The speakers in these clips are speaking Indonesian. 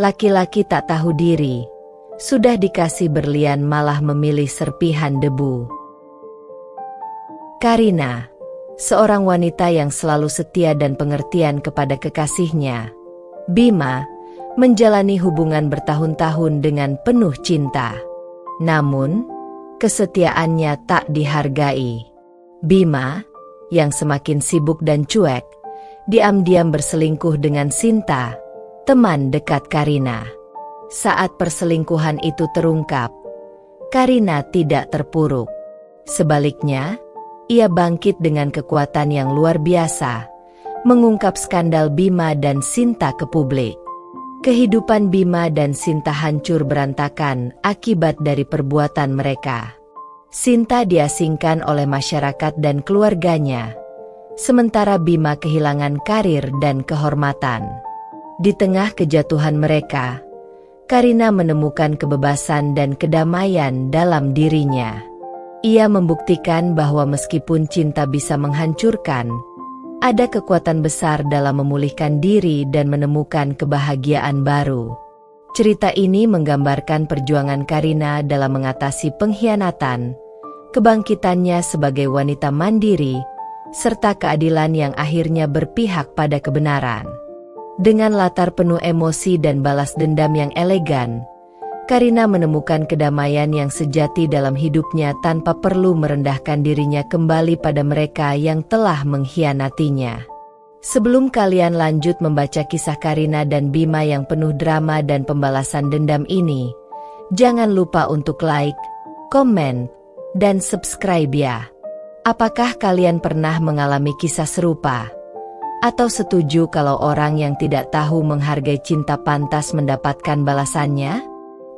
Laki-laki tak tahu diri, sudah dikasih berlian malah memilih serpihan debu. Karina, seorang wanita yang selalu setia dan pengertian kepada kekasihnya, Bima, menjalani hubungan bertahun-tahun dengan penuh cinta. Namun, kesetiaannya tak dihargai. Bima, yang semakin sibuk dan cuek, diam-diam berselingkuh dengan Sinta, teman dekat Karina. Saat perselingkuhan itu terungkap, Karina tidak terpuruk. Sebaliknya, ia bangkit dengan kekuatan yang luar biasa, mengungkap skandal Bima dan Sinta ke publik. Kehidupan Bima dan Sinta hancur berantakan akibat dari perbuatan mereka. Sinta diasingkan oleh masyarakat dan keluarganya, sementara Bima kehilangan karir dan kehormatan. Di tengah kejatuhan mereka, Karina menemukan kebebasan dan kedamaian dalam dirinya. Ia membuktikan bahwa meskipun cinta bisa menghancurkan, ada kekuatan besar dalam memulihkan diri dan menemukan kebahagiaan baru. Cerita ini menggambarkan perjuangan Karina dalam mengatasi pengkhianatan, kebangkitannya sebagai wanita mandiri, serta keadilan yang akhirnya berpihak pada kebenaran. Dengan latar penuh emosi dan balas dendam yang elegan, Karina menemukan kedamaian yang sejati dalam hidupnya tanpa perlu merendahkan dirinya kembali pada mereka yang telah mengkhianatinya. Sebelum kalian lanjut membaca kisah Karina dan Bima yang penuh drama dan pembalasan dendam ini, jangan lupa untuk like, komen, dan subscribe ya. Apakah kalian pernah mengalami kisah serupa? Atau setuju kalau orang yang tidak tahu menghargai cinta pantas mendapatkan balasannya?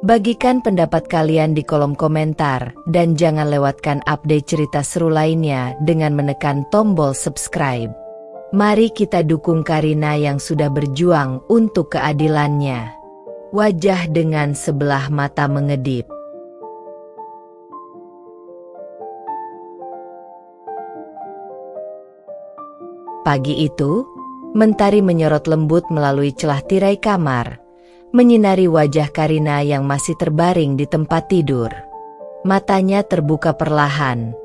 Bagikan pendapat kalian di kolom komentar dan jangan lewatkan update cerita seru lainnya dengan menekan tombol subscribe. Mari kita dukung Karina yang sudah berjuang untuk keadilannya. Wajah dengan sebelah mata mengedip. Pagi itu, mentari menyorot lembut melalui celah tirai kamar, menyinari wajah Karina yang masih terbaring di tempat tidur. Matanya terbuka perlahan,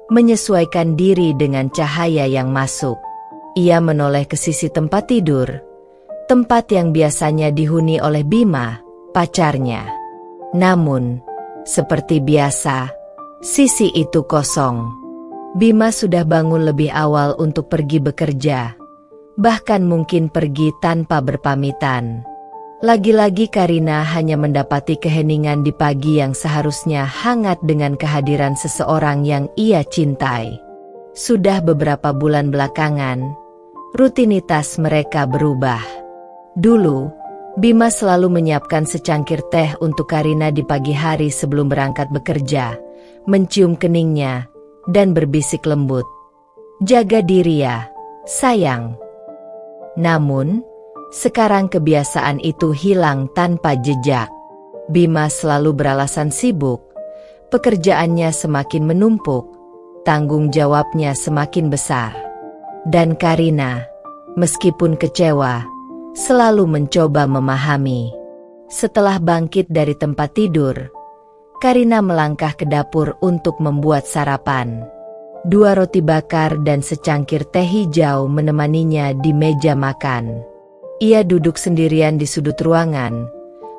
menyesuaikan diri dengan cahaya yang masuk. Ia menoleh ke sisi tempat tidur, tempat yang biasanya dihuni oleh Bima, pacarnya. Namun, seperti biasa, sisi itu kosong. Bima sudah bangun lebih awal untuk pergi bekerja, bahkan mungkin pergi tanpa berpamitan. Lagi-lagi Karina hanya mendapati keheningan di pagi yang seharusnya hangat dengan kehadiran seseorang yang ia cintai. Sudah beberapa bulan belakangan, rutinitas mereka berubah. Dulu, Bima selalu menyiapkan secangkir teh untuk Karina di pagi hari sebelum berangkat bekerja, mencium keningnya, dan berbisik lembut, "Jaga diri ya, sayang." Namun, sekarang kebiasaan itu hilang tanpa jejak. Bima selalu beralasan sibuk, pekerjaannya semakin menumpuk, tanggung jawabnya semakin besar. Dan Karina, meskipun kecewa, selalu mencoba memahami. Setelah bangkit dari tempat tidur, Karina melangkah ke dapur untuk membuat sarapan. 2 roti bakar dan secangkir teh hijau menemaninya di meja makan. Ia duduk sendirian di sudut ruangan,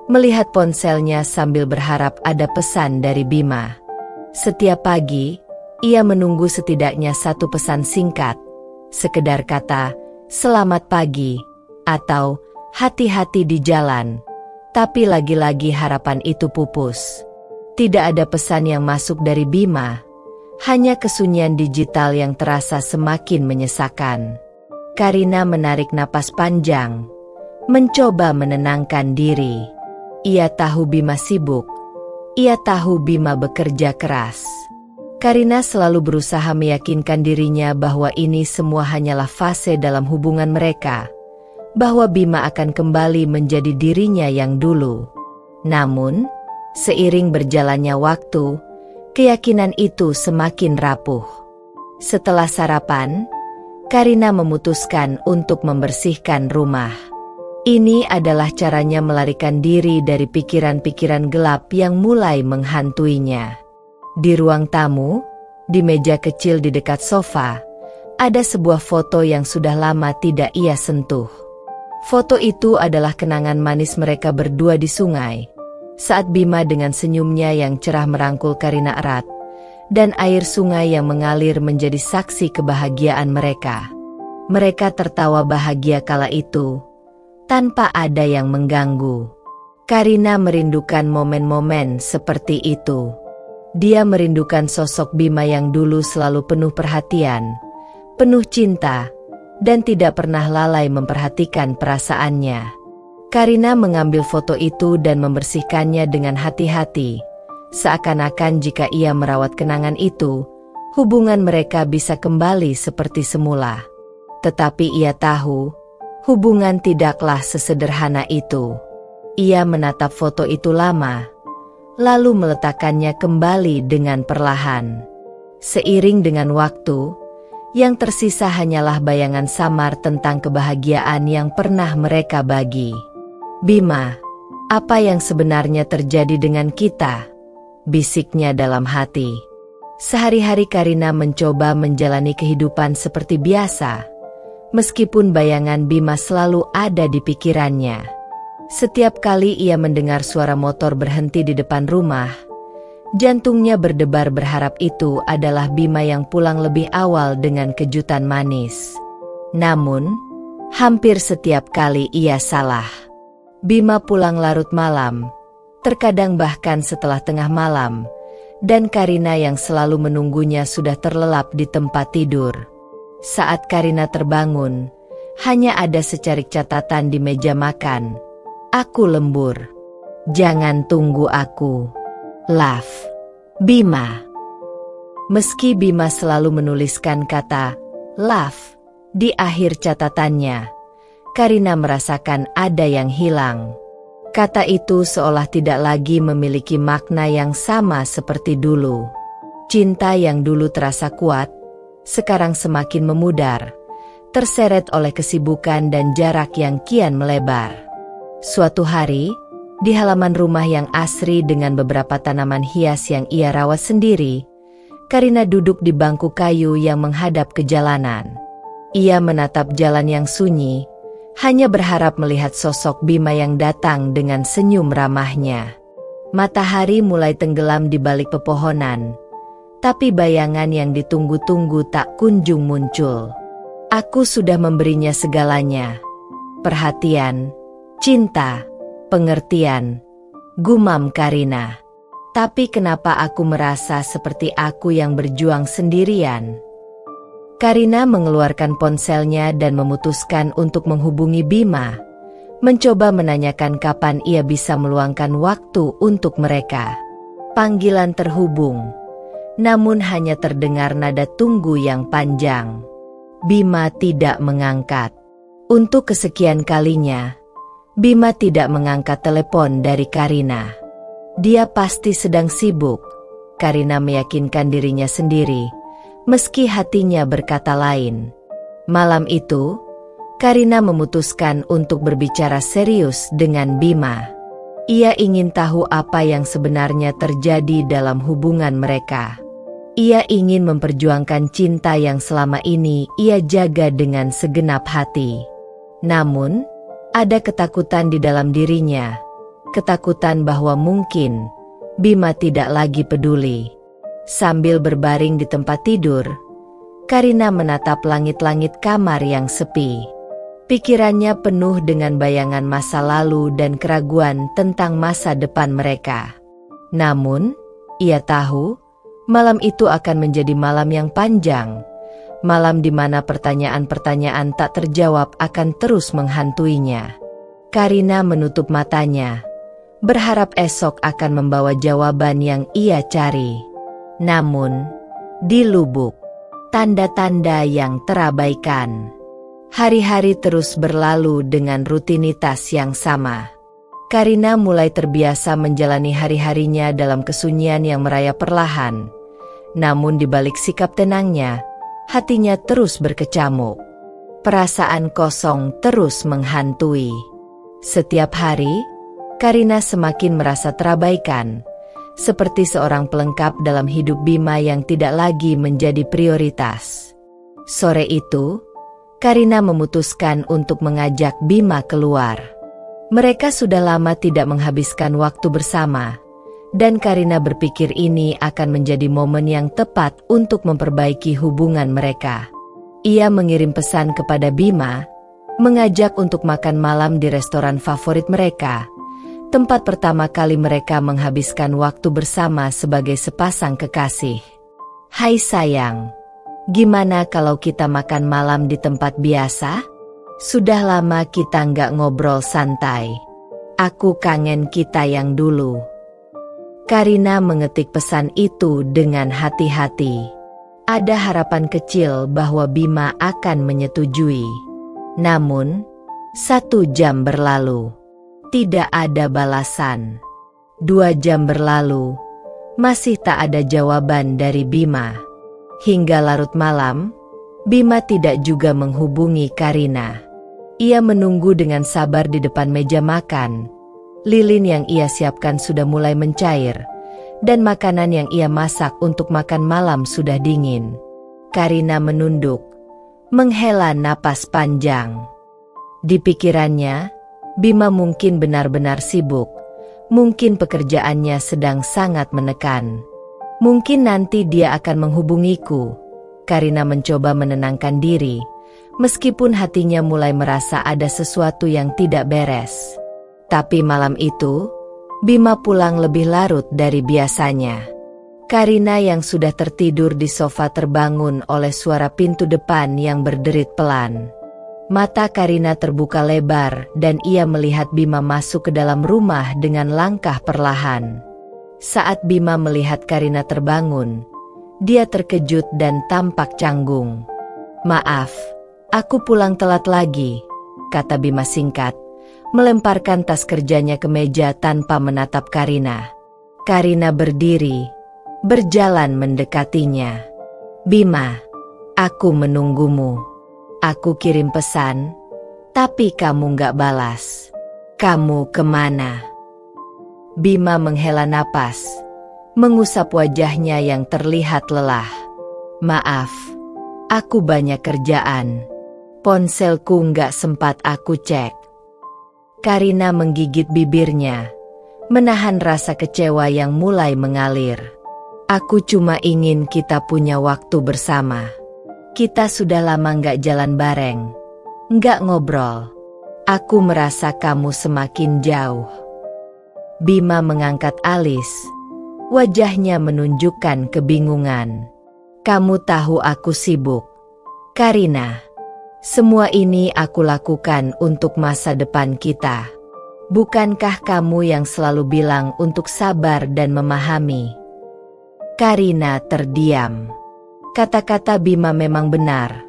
melihat ponselnya sambil berharap ada pesan dari Bima. Setiap pagi, ia menunggu setidaknya 1 pesan singkat, sekedar kata, "Selamat pagi," atau "Hati-hati di jalan." Tapi lagi-lagi harapan itu pupus. Tidak ada pesan yang masuk dari Bima, hanya kesunyian digital yang terasa semakin menyesakan. Karina menarik napas panjang, mencoba menenangkan diri. Ia tahu Bima sibuk, ia tahu Bima bekerja keras. Karina selalu berusaha meyakinkan dirinya bahwa ini semua hanyalah fase dalam hubungan mereka, bahwa Bima akan kembali menjadi dirinya yang dulu. Namun, seiring berjalannya waktu, keyakinan itu semakin rapuh. Setelah sarapan, Karina memutuskan untuk membersihkan rumah. Ini adalah caranya melarikan diri dari pikiran-pikiran gelap yang mulai menghantuinya. Di ruang tamu, di meja kecil di dekat sofa, ada sebuah foto yang sudah lama tidak ia sentuh. Foto itu adalah kenangan manis mereka berdua di sungai, saat Bima dengan senyumnya yang cerah merangkul Karina erat, dan air sungai yang mengalir menjadi saksi kebahagiaan mereka. Mereka tertawa bahagia kala itu, tanpa ada yang mengganggu. Karina merindukan momen-momen seperti itu. Dia merindukan sosok Bima yang dulu selalu penuh perhatian, penuh cinta, dan tidak pernah lalai memperhatikan perasaannya. Karina mengambil foto itu dan membersihkannya dengan hati-hati, seakan-akan jika ia merawat kenangan itu, hubungan mereka bisa kembali seperti semula. Tetapi ia tahu, hubungan tidaklah sesederhana itu. Ia menatap foto itu lama, lalu meletakkannya kembali dengan perlahan. Seiring dengan waktu, yang tersisa hanyalah bayangan samar tentang kebahagiaan yang pernah mereka bagi. "Bima, apa yang sebenarnya terjadi dengan kita?" bisiknya dalam hati. Sehari-hari Karina mencoba menjalani kehidupan seperti biasa, meskipun bayangan Bima selalu ada di pikirannya. Setiap kali ia mendengar suara motor berhenti di depan rumah, jantungnya berdebar berharap itu adalah Bima yang pulang lebih awal dengan kejutan manis. Namun, hampir setiap kali ia salah. Bima pulang larut malam, terkadang bahkan setelah tengah malam, dan Karina yang selalu menunggunya sudah terlelap di tempat tidur. Saat Karina terbangun, hanya ada secarik catatan di meja makan. "Aku lembur. Jangan tunggu aku. Love. Bima." Meski Bima selalu menuliskan kata love di akhir catatannya, Karina merasakan ada yang hilang. Kata itu seolah tidak lagi memiliki makna yang sama seperti dulu. Cinta yang dulu terasa kuat, sekarang semakin memudar, terseret oleh kesibukan dan jarak yang kian melebar. Suatu hari, di halaman rumah yang asri dengan beberapa tanaman hias yang ia rawat sendiri, Karina duduk di bangku kayu yang menghadap ke jalanan. Ia menatap jalan yang sunyi, hanya berharap melihat sosok Bima yang datang dengan senyum ramahnya. Matahari mulai tenggelam di balik pepohonan, tapi bayangan yang ditunggu-tunggu tak kunjung muncul. "Aku sudah memberinya segalanya. Perhatian, cinta, pengertian," gumam Karina. "Tapi kenapa aku merasa seperti aku yang berjuang sendirian?" Karina mengeluarkan ponselnya dan memutuskan untuk menghubungi Bima, mencoba menanyakan kapan ia bisa meluangkan waktu untuk mereka. Panggilan terhubung, namun hanya terdengar nada tunggu yang panjang. Bima tidak mengangkat. Untuk kesekian kalinya, Bima tidak mengangkat telepon dari Karina. Dia pasti sedang sibuk, Karina meyakinkan dirinya sendiri, meski hatinya berkata lain. Malam itu, Karina memutuskan untuk berbicara serius dengan Bima. Ia ingin tahu apa yang sebenarnya terjadi dalam hubungan mereka. Ia ingin memperjuangkan cinta yang selama ini ia jaga dengan segenap hati. Namun, ada ketakutan di dalam dirinya, ketakutan bahwa mungkin Bima tidak lagi peduli. Sambil berbaring di tempat tidur, Karina menatap langit-langit kamar yang sepi. Pikirannya penuh dengan bayangan masa lalu dan keraguan tentang masa depan mereka. Namun, ia tahu, malam itu akan menjadi malam yang panjang, malam di mana pertanyaan-pertanyaan tak terjawab akan terus menghantuinya. Karina menutup matanya, berharap esok akan membawa jawaban yang ia cari. Namun, di lubuk, tanda-tanda yang terabaikan. Hari-hari terus berlalu dengan rutinitas yang sama. Karina mulai terbiasa menjalani hari-harinya dalam kesunyian yang merayap perlahan. Namun di balik sikap tenangnya, hatinya terus berkecamuk. Perasaan kosong terus menghantui. Setiap hari, Karina semakin merasa terabaikan, seperti seorang pelengkap dalam hidup Bima yang tidak lagi menjadi prioritas. Sore itu, Karina memutuskan untuk mengajak Bima keluar. Mereka sudah lama tidak menghabiskan waktu bersama, dan Karina berpikir ini akan menjadi momen yang tepat untuk memperbaiki hubungan mereka. Ia mengirim pesan kepada Bima, mengajak untuk makan malam di restoran favorit mereka, tempat pertama kali mereka menghabiskan waktu bersama sebagai sepasang kekasih. "Hai sayang, gimana kalau kita makan malam di tempat biasa? Sudah lama kita nggak ngobrol santai. Aku kangen kita yang dulu." Karina mengetik pesan itu dengan hati-hati. Ada harapan kecil bahwa Bima akan menyetujui. Namun, 1 jam berlalu. Tidak ada balasan. 2 jam berlalu. Masih tak ada jawaban dari Bima. Hingga larut malam, Bima tidak juga menghubungi Karina. Ia menunggu dengan sabar di depan meja makan. Lilin yang ia siapkan sudah mulai mencair, dan makanan yang ia masak untuk makan malam sudah dingin. Karina menunduk, menghela napas panjang. Di pikirannya, Bima mungkin benar-benar sibuk, mungkin pekerjaannya sedang sangat menekan. Mungkin nanti dia akan menghubungiku. Karina mencoba menenangkan diri, meskipun hatinya mulai merasa ada sesuatu yang tidak beres. Tapi malam itu, Bima pulang lebih larut dari biasanya. Karina yang sudah tertidur di sofa terbangun oleh suara pintu depan yang berderit pelan. Mata Karina terbuka lebar dan ia melihat Bima masuk ke dalam rumah dengan langkah perlahan. Saat Bima melihat Karina terbangun, dia terkejut dan tampak canggung. "Maaf, aku pulang telat lagi," kata Bima singkat, melemparkan tas kerjanya ke meja tanpa menatap Karina. Karina berdiri, berjalan mendekatinya. "Bima, aku menunggumu. Aku kirim pesan, tapi kamu gak balas. Kamu kemana?" Bima menghela napas, mengusap wajahnya yang terlihat lelah. "Maaf, aku banyak kerjaan. Ponselku gak sempat aku cek." Karina menggigit bibirnya, menahan rasa kecewa yang mulai mengalir. "Aku cuma ingin kita punya waktu bersama. Kita sudah lama nggak jalan bareng, nggak ngobrol. Aku merasa kamu semakin jauh." Bima mengangkat alis, wajahnya menunjukkan kebingungan. "Kamu tahu aku sibuk, Karina. Semua ini aku lakukan untuk masa depan kita. Bukankah kamu yang selalu bilang untuk sabar dan memahami?" Karina terdiam. Kata-kata Bima memang benar,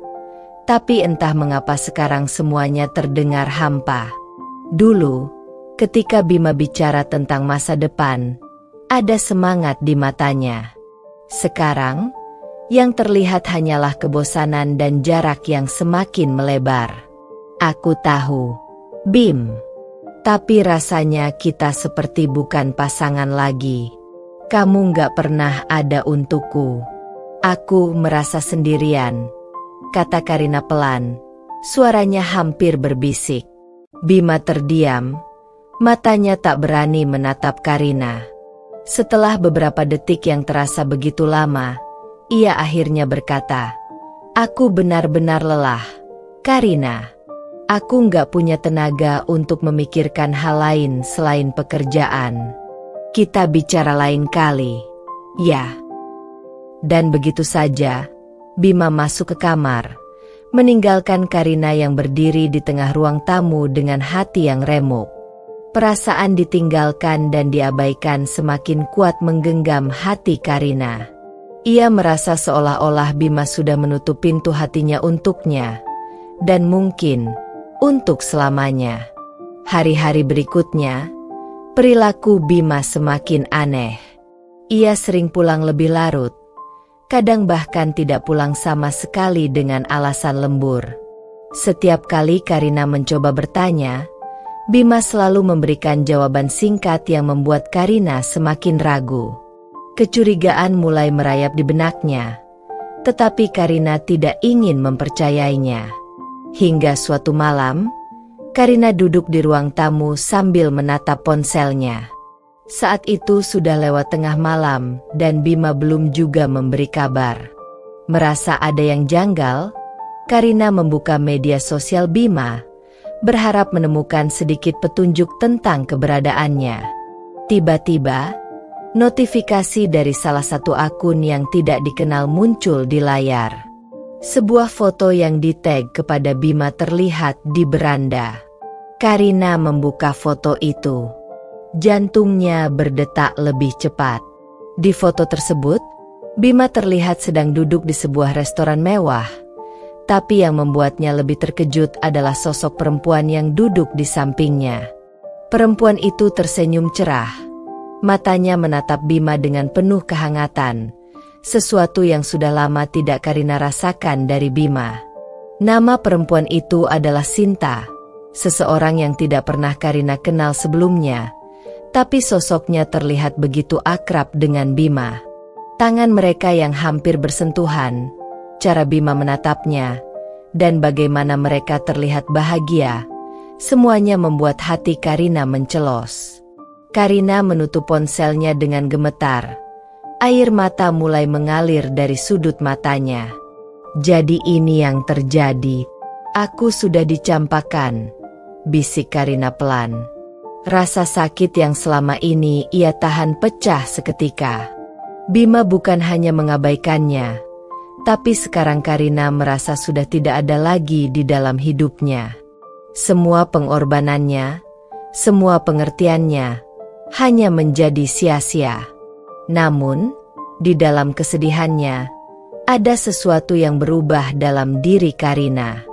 tapi entah mengapa sekarang semuanya terdengar hampa. Dulu, ketika Bima bicara tentang masa depan, ada semangat di matanya. Sekarang, yang terlihat hanyalah kebosanan dan jarak yang semakin melebar. "Aku tahu, Bim. Tapi rasanya kita seperti bukan pasangan lagi. Kamu gak pernah ada untukku. Aku merasa sendirian," kata Karina pelan, suaranya hampir berbisik. Bima terdiam, matanya tak berani menatap Karina. Setelah beberapa detik yang terasa begitu lama, ia akhirnya berkata, "Aku benar-benar lelah, Karina. Aku nggak punya tenaga untuk memikirkan hal lain selain pekerjaan. Kita bicara lain kali, ya." Dan begitu saja, Bima masuk ke kamar, meninggalkan Karina yang berdiri di tengah ruang tamu dengan hati yang remuk. Perasaan ditinggalkan dan diabaikan semakin kuat menggenggam hati Karina. Ia merasa seolah-olah Bima sudah menutup pintu hatinya untuknya, dan mungkin untuk selamanya. Hari-hari berikutnya, perilaku Bima semakin aneh. Ia sering pulang lebih larut, kadang bahkan tidak pulang sama sekali dengan alasan lembur. Setiap kali Karina mencoba bertanya, Bima selalu memberikan jawaban singkat yang membuat Karina semakin ragu. Kecurigaan mulai merayap di benaknya, tetapi Karina tidak ingin mempercayainya. Hingga suatu malam, Karina duduk di ruang tamu sambil menatap ponselnya. Saat itu sudah lewat tengah malam dan Bima belum juga memberi kabar. Merasa ada yang janggal, Karina membuka media sosial Bima, berharap menemukan sedikit petunjuk tentang keberadaannya. Tiba-tiba, notifikasi dari salah satu akun yang tidak dikenal muncul di layar. Sebuah foto yang di-tag kepada Bima terlihat di beranda. Karina membuka foto itu. Jantungnya berdetak lebih cepat. Di foto tersebut, Bima terlihat sedang duduk di sebuah restoran mewah. Tapi yang membuatnya lebih terkejut adalah sosok perempuan yang duduk di sampingnya. Perempuan itu tersenyum cerah. Matanya menatap Bima dengan penuh kehangatan, sesuatu yang sudah lama tidak Karina rasakan dari Bima. Nama perempuan itu adalah Sinta, seseorang yang tidak pernah Karina kenal sebelumnya, tapi sosoknya terlihat begitu akrab dengan Bima. Tangan mereka yang hampir bersentuhan, cara Bima menatapnya, dan bagaimana mereka terlihat bahagia, semuanya membuat hati Karina mencelos. Karina menutup ponselnya dengan gemetar. Air mata mulai mengalir dari sudut matanya. Jadi ini yang terjadi. Aku sudah dicampakkan, bisik Karina pelan. Rasa sakit yang selama ini ia tahan pecah seketika. Bima bukan hanya mengabaikannya, tapi sekarang Karina merasa sudah tidak ada lagi di dalam hidupnya. Semua pengorbanannya, semua pengertiannya, hanya menjadi sia-sia. Namun, di dalam kesedihannya, ada sesuatu yang berubah dalam diri Karina.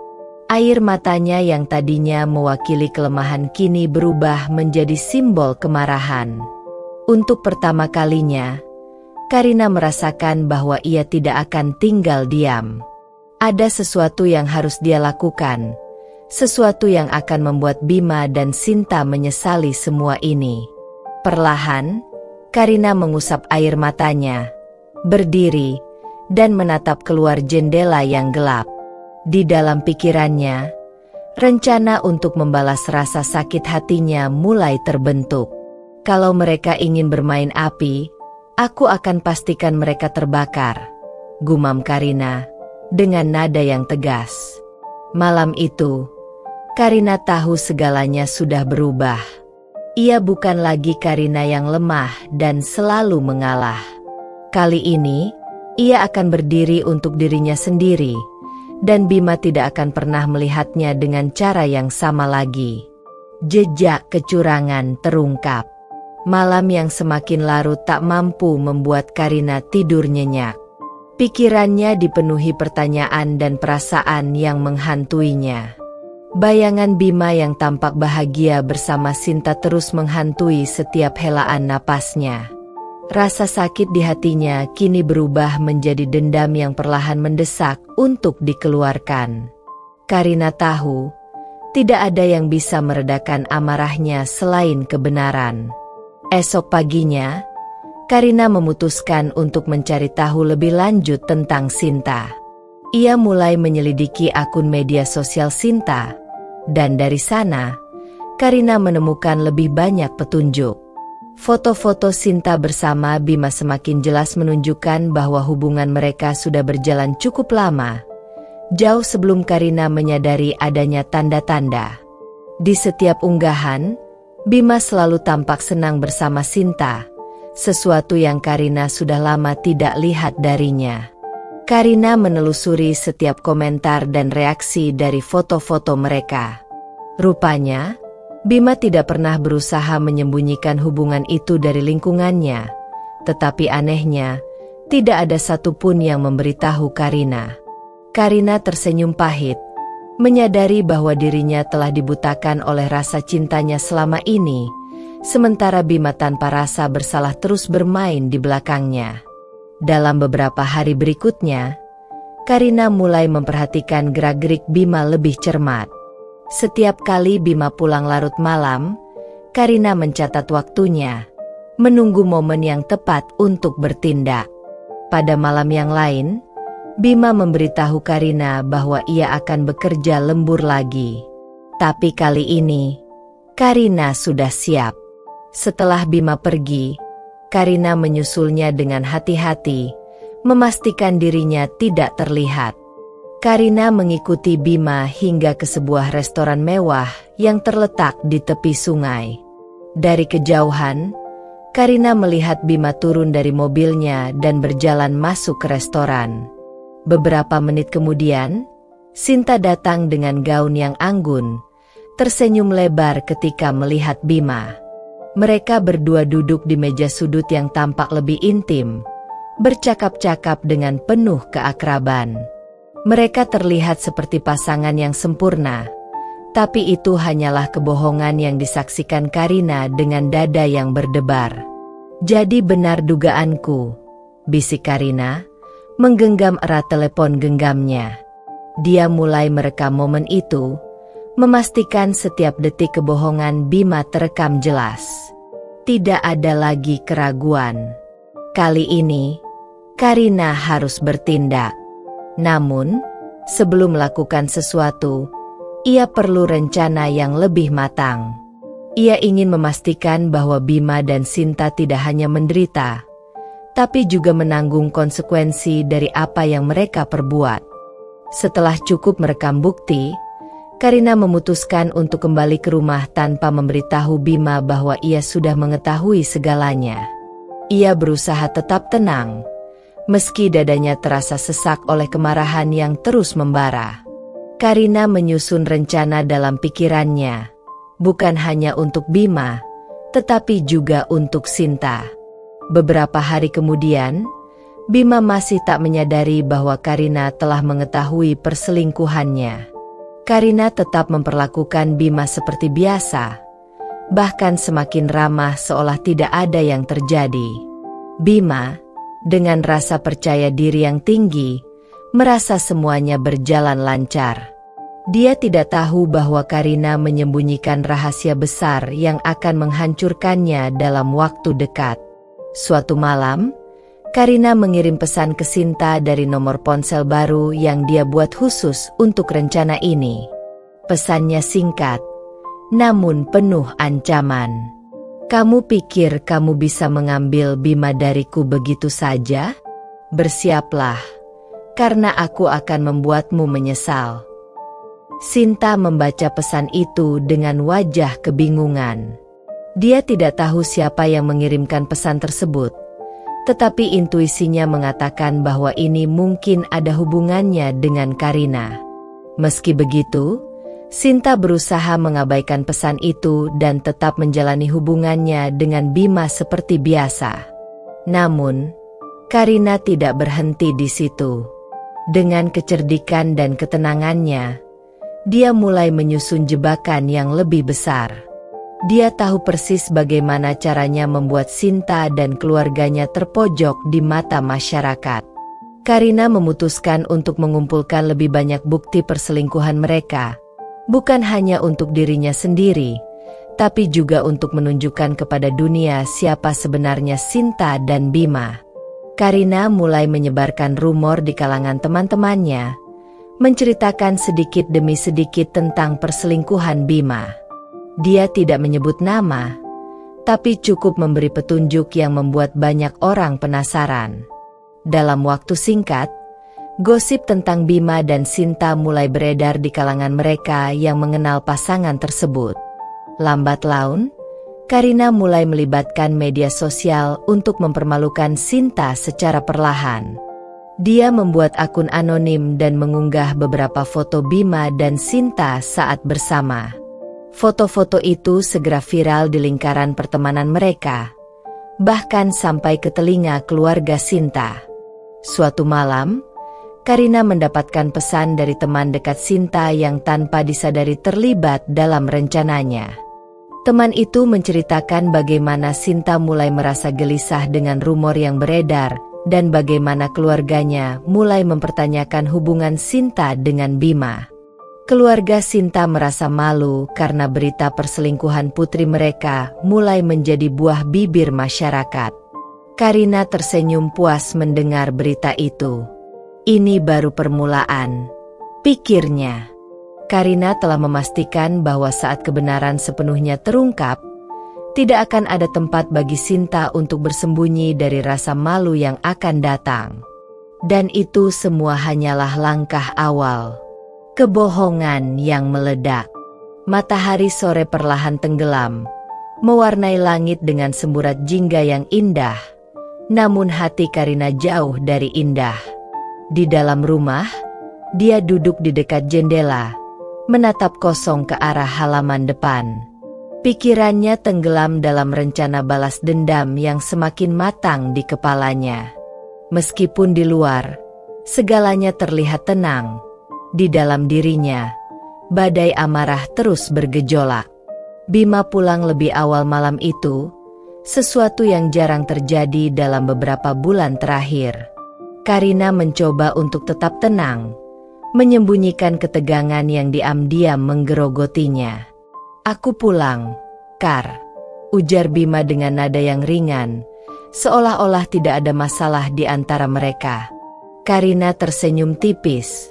Air matanya yang tadinya mewakili kelemahan kini berubah menjadi simbol kemarahan. Untuk pertama kalinya, Karina merasakan bahwa ia tidak akan tinggal diam. Ada sesuatu yang harus dia lakukan, sesuatu yang akan membuat Bima dan Sinta menyesali semua ini. Perlahan, Karina mengusap air matanya, berdiri, dan menatap keluar jendela yang gelap. Di dalam pikirannya, rencana untuk membalas rasa sakit hatinya mulai terbentuk. Kalau mereka ingin bermain api, aku akan pastikan mereka terbakar, gumam Karina dengan nada yang tegas. Malam itu, Karina tahu segalanya sudah berubah. Ia bukan lagi Karina yang lemah dan selalu mengalah. Kali ini, ia akan berdiri untuk dirinya sendiri, dan Bima tidak akan pernah melihatnya dengan cara yang sama lagi. Jejak kecurangan terungkap. Malam yang semakin larut tak mampu membuat Karina tidur nyenyak. Pikirannya dipenuhi pertanyaan dan perasaan yang menghantuinya. Bayangan Bima yang tampak bahagia bersama Sinta terus menghantui setiap helaan napasnya. Rasa sakit di hatinya kini berubah menjadi dendam yang perlahan mendesak untuk dikeluarkan. Karina tahu, tidak ada yang bisa meredakan amarahnya selain kebenaran. Esok paginya, Karina memutuskan untuk mencari tahu lebih lanjut tentang Sinta. Ia mulai menyelidiki akun media sosial Sinta, dan dari sana, Karina menemukan lebih banyak petunjuk. Foto-foto Sinta bersama Bima semakin jelas menunjukkan bahwa hubungan mereka sudah berjalan cukup lama, jauh sebelum Karina menyadari adanya tanda-tanda. Di setiap unggahan, Bima selalu tampak senang bersama Sinta, sesuatu yang Karina sudah lama tidak lihat darinya. Karina menelusuri setiap komentar dan reaksi dari foto-foto mereka. Rupanya, Bima tidak pernah berusaha menyembunyikan hubungan itu dari lingkungannya, tetapi anehnya, tidak ada satupun yang memberitahu Karina. Karina tersenyum pahit, menyadari bahwa dirinya telah dibutakan oleh rasa cintanya selama ini, sementara Bima tanpa rasa bersalah terus bermain di belakangnya. Dalam beberapa hari berikutnya, Karina mulai memperhatikan gerak-gerik Bima lebih cermat. Setiap kali Bima pulang larut malam, Karina mencatat waktunya, menunggu momen yang tepat untuk bertindak. Pada malam yang lain, Bima memberitahu Karina bahwa ia akan bekerja lembur lagi. Tapi kali ini, Karina sudah siap. Setelah Bima pergi, Karina menyusulnya dengan hati-hati, memastikan dirinya tidak terlihat. Karina mengikuti Bima hingga ke sebuah restoran mewah yang terletak di tepi sungai. Dari kejauhan, Karina melihat Bima turun dari mobilnya dan berjalan masuk ke restoran. Beberapa menit kemudian, Sinta datang dengan gaun yang anggun, tersenyum lebar ketika melihat Bima. Mereka berdua duduk di meja sudut yang tampak lebih intim, bercakap-cakap dengan penuh keakraban. Mereka terlihat seperti pasangan yang sempurna, tapi itu hanyalah kebohongan yang disaksikan Karina dengan dada yang berdebar. "Jadi benar dugaanku," bisik Karina, menggenggam erat telepon genggamnya. Dia mulai merekam momen itu, memastikan setiap detik kebohongan Bima terekam jelas. Tidak ada lagi keraguan. Kali ini, Karina harus bertindak. Namun, sebelum melakukan sesuatu, ia perlu rencana yang lebih matang. Ia ingin memastikan bahwa Bima dan Sinta tidak hanya menderita, tapi juga menanggung konsekuensi dari apa yang mereka perbuat. Setelah cukup merekam bukti, Karina memutuskan untuk kembali ke rumah tanpa memberitahu Bima bahwa ia sudah mengetahui segalanya. Ia berusaha tetap tenang, meski dadanya terasa sesak oleh kemarahan yang terus membara. Karina menyusun rencana dalam pikirannya, bukan hanya untuk Bima, tetapi juga untuk Sinta. Beberapa hari kemudian, Bima masih tak menyadari bahwa Karina telah mengetahui perselingkuhannya. Karina tetap memperlakukan Bima seperti biasa, bahkan semakin ramah seolah tidak ada yang terjadi. Bima, dengan rasa percaya diri yang tinggi, merasa semuanya berjalan lancar. Dia tidak tahu bahwa Karina menyembunyikan rahasia besar yang akan menghancurkannya dalam waktu dekat. Suatu malam, Karina mengirim pesan ke Sinta dari nomor ponsel baru yang dia buat khusus untuk rencana ini. Pesannya singkat, namun penuh ancaman. "Kamu pikir kamu bisa mengambil Bima dariku begitu saja? Bersiaplah, karena aku akan membuatmu menyesal." Sinta membaca pesan itu dengan wajah kebingungan. Dia tidak tahu siapa yang mengirimkan pesan tersebut, tetapi intuisinya mengatakan bahwa ini mungkin ada hubungannya dengan Karina. Meski begitu, Sinta berusaha mengabaikan pesan itu dan tetap menjalani hubungannya dengan Bima seperti biasa. Namun, Karina tidak berhenti di situ. Dengan kecerdikan dan ketenangannya, dia mulai menyusun jebakan yang lebih besar. Dia tahu persis bagaimana caranya membuat Sinta dan keluarganya terpojok di mata masyarakat. Karina memutuskan untuk mengumpulkan lebih banyak bukti perselingkuhan mereka, bukan hanya untuk dirinya sendiri, tapi juga untuk menunjukkan kepada dunia siapa sebenarnya Sinta dan Bima. Karina mulai menyebarkan rumor di kalangan teman-temannya, menceritakan sedikit demi sedikit tentang perselingkuhan Bima. Dia tidak menyebut nama, tapi cukup memberi petunjuk yang membuat banyak orang penasaran. Dalam waktu singkat, gosip tentang Bima dan Sinta mulai beredar di kalangan mereka yang mengenal pasangan tersebut. Lambat laun, Karina mulai melibatkan media sosial untuk mempermalukan Sinta secara perlahan. Dia membuat akun anonim dan mengunggah beberapa foto Bima dan Sinta saat bersama. Foto-foto itu segera viral di lingkaran pertemanan mereka, bahkan sampai ke telinga keluarga Sinta. Suatu malam, Karina mendapatkan pesan dari teman dekat Sinta yang tanpa disadari terlibat dalam rencananya. Teman itu menceritakan bagaimana Sinta mulai merasa gelisah dengan rumor yang beredar, dan bagaimana keluarganya mulai mempertanyakan hubungan Sinta dengan Bima. Keluarga Sinta merasa malu karena berita perselingkuhan putri mereka mulai menjadi buah bibir masyarakat. Karina tersenyum puas mendengar berita itu. Ini baru permulaan, pikirnya. Karina telah memastikan bahwa saat kebenaran sepenuhnya terungkap, tidak akan ada tempat bagi Sinta untuk bersembunyi dari rasa malu yang akan datang. Dan itu semua hanyalah langkah awal. Kebohongan yang meledak. Matahari sore perlahan tenggelam, mewarnai langit dengan semburat jingga yang indah. Namun hati Karina jauh dari indah. Di dalam rumah, dia duduk di dekat jendela, menatap kosong ke arah halaman depan. Pikirannya tenggelam dalam rencana balas dendam yang semakin matang di kepalanya. Meskipun di luar, segalanya terlihat tenang. Di dalam dirinya, badai amarah terus bergejolak. Bima pulang lebih awal malam itu, sesuatu yang jarang terjadi dalam beberapa bulan terakhir. Karina mencoba untuk tetap tenang, menyembunyikan ketegangan yang diam-diam menggerogotinya. "Aku pulang, Kar," ujar Bima dengan nada yang ringan, seolah-olah tidak ada masalah di antara mereka. Karina tersenyum tipis,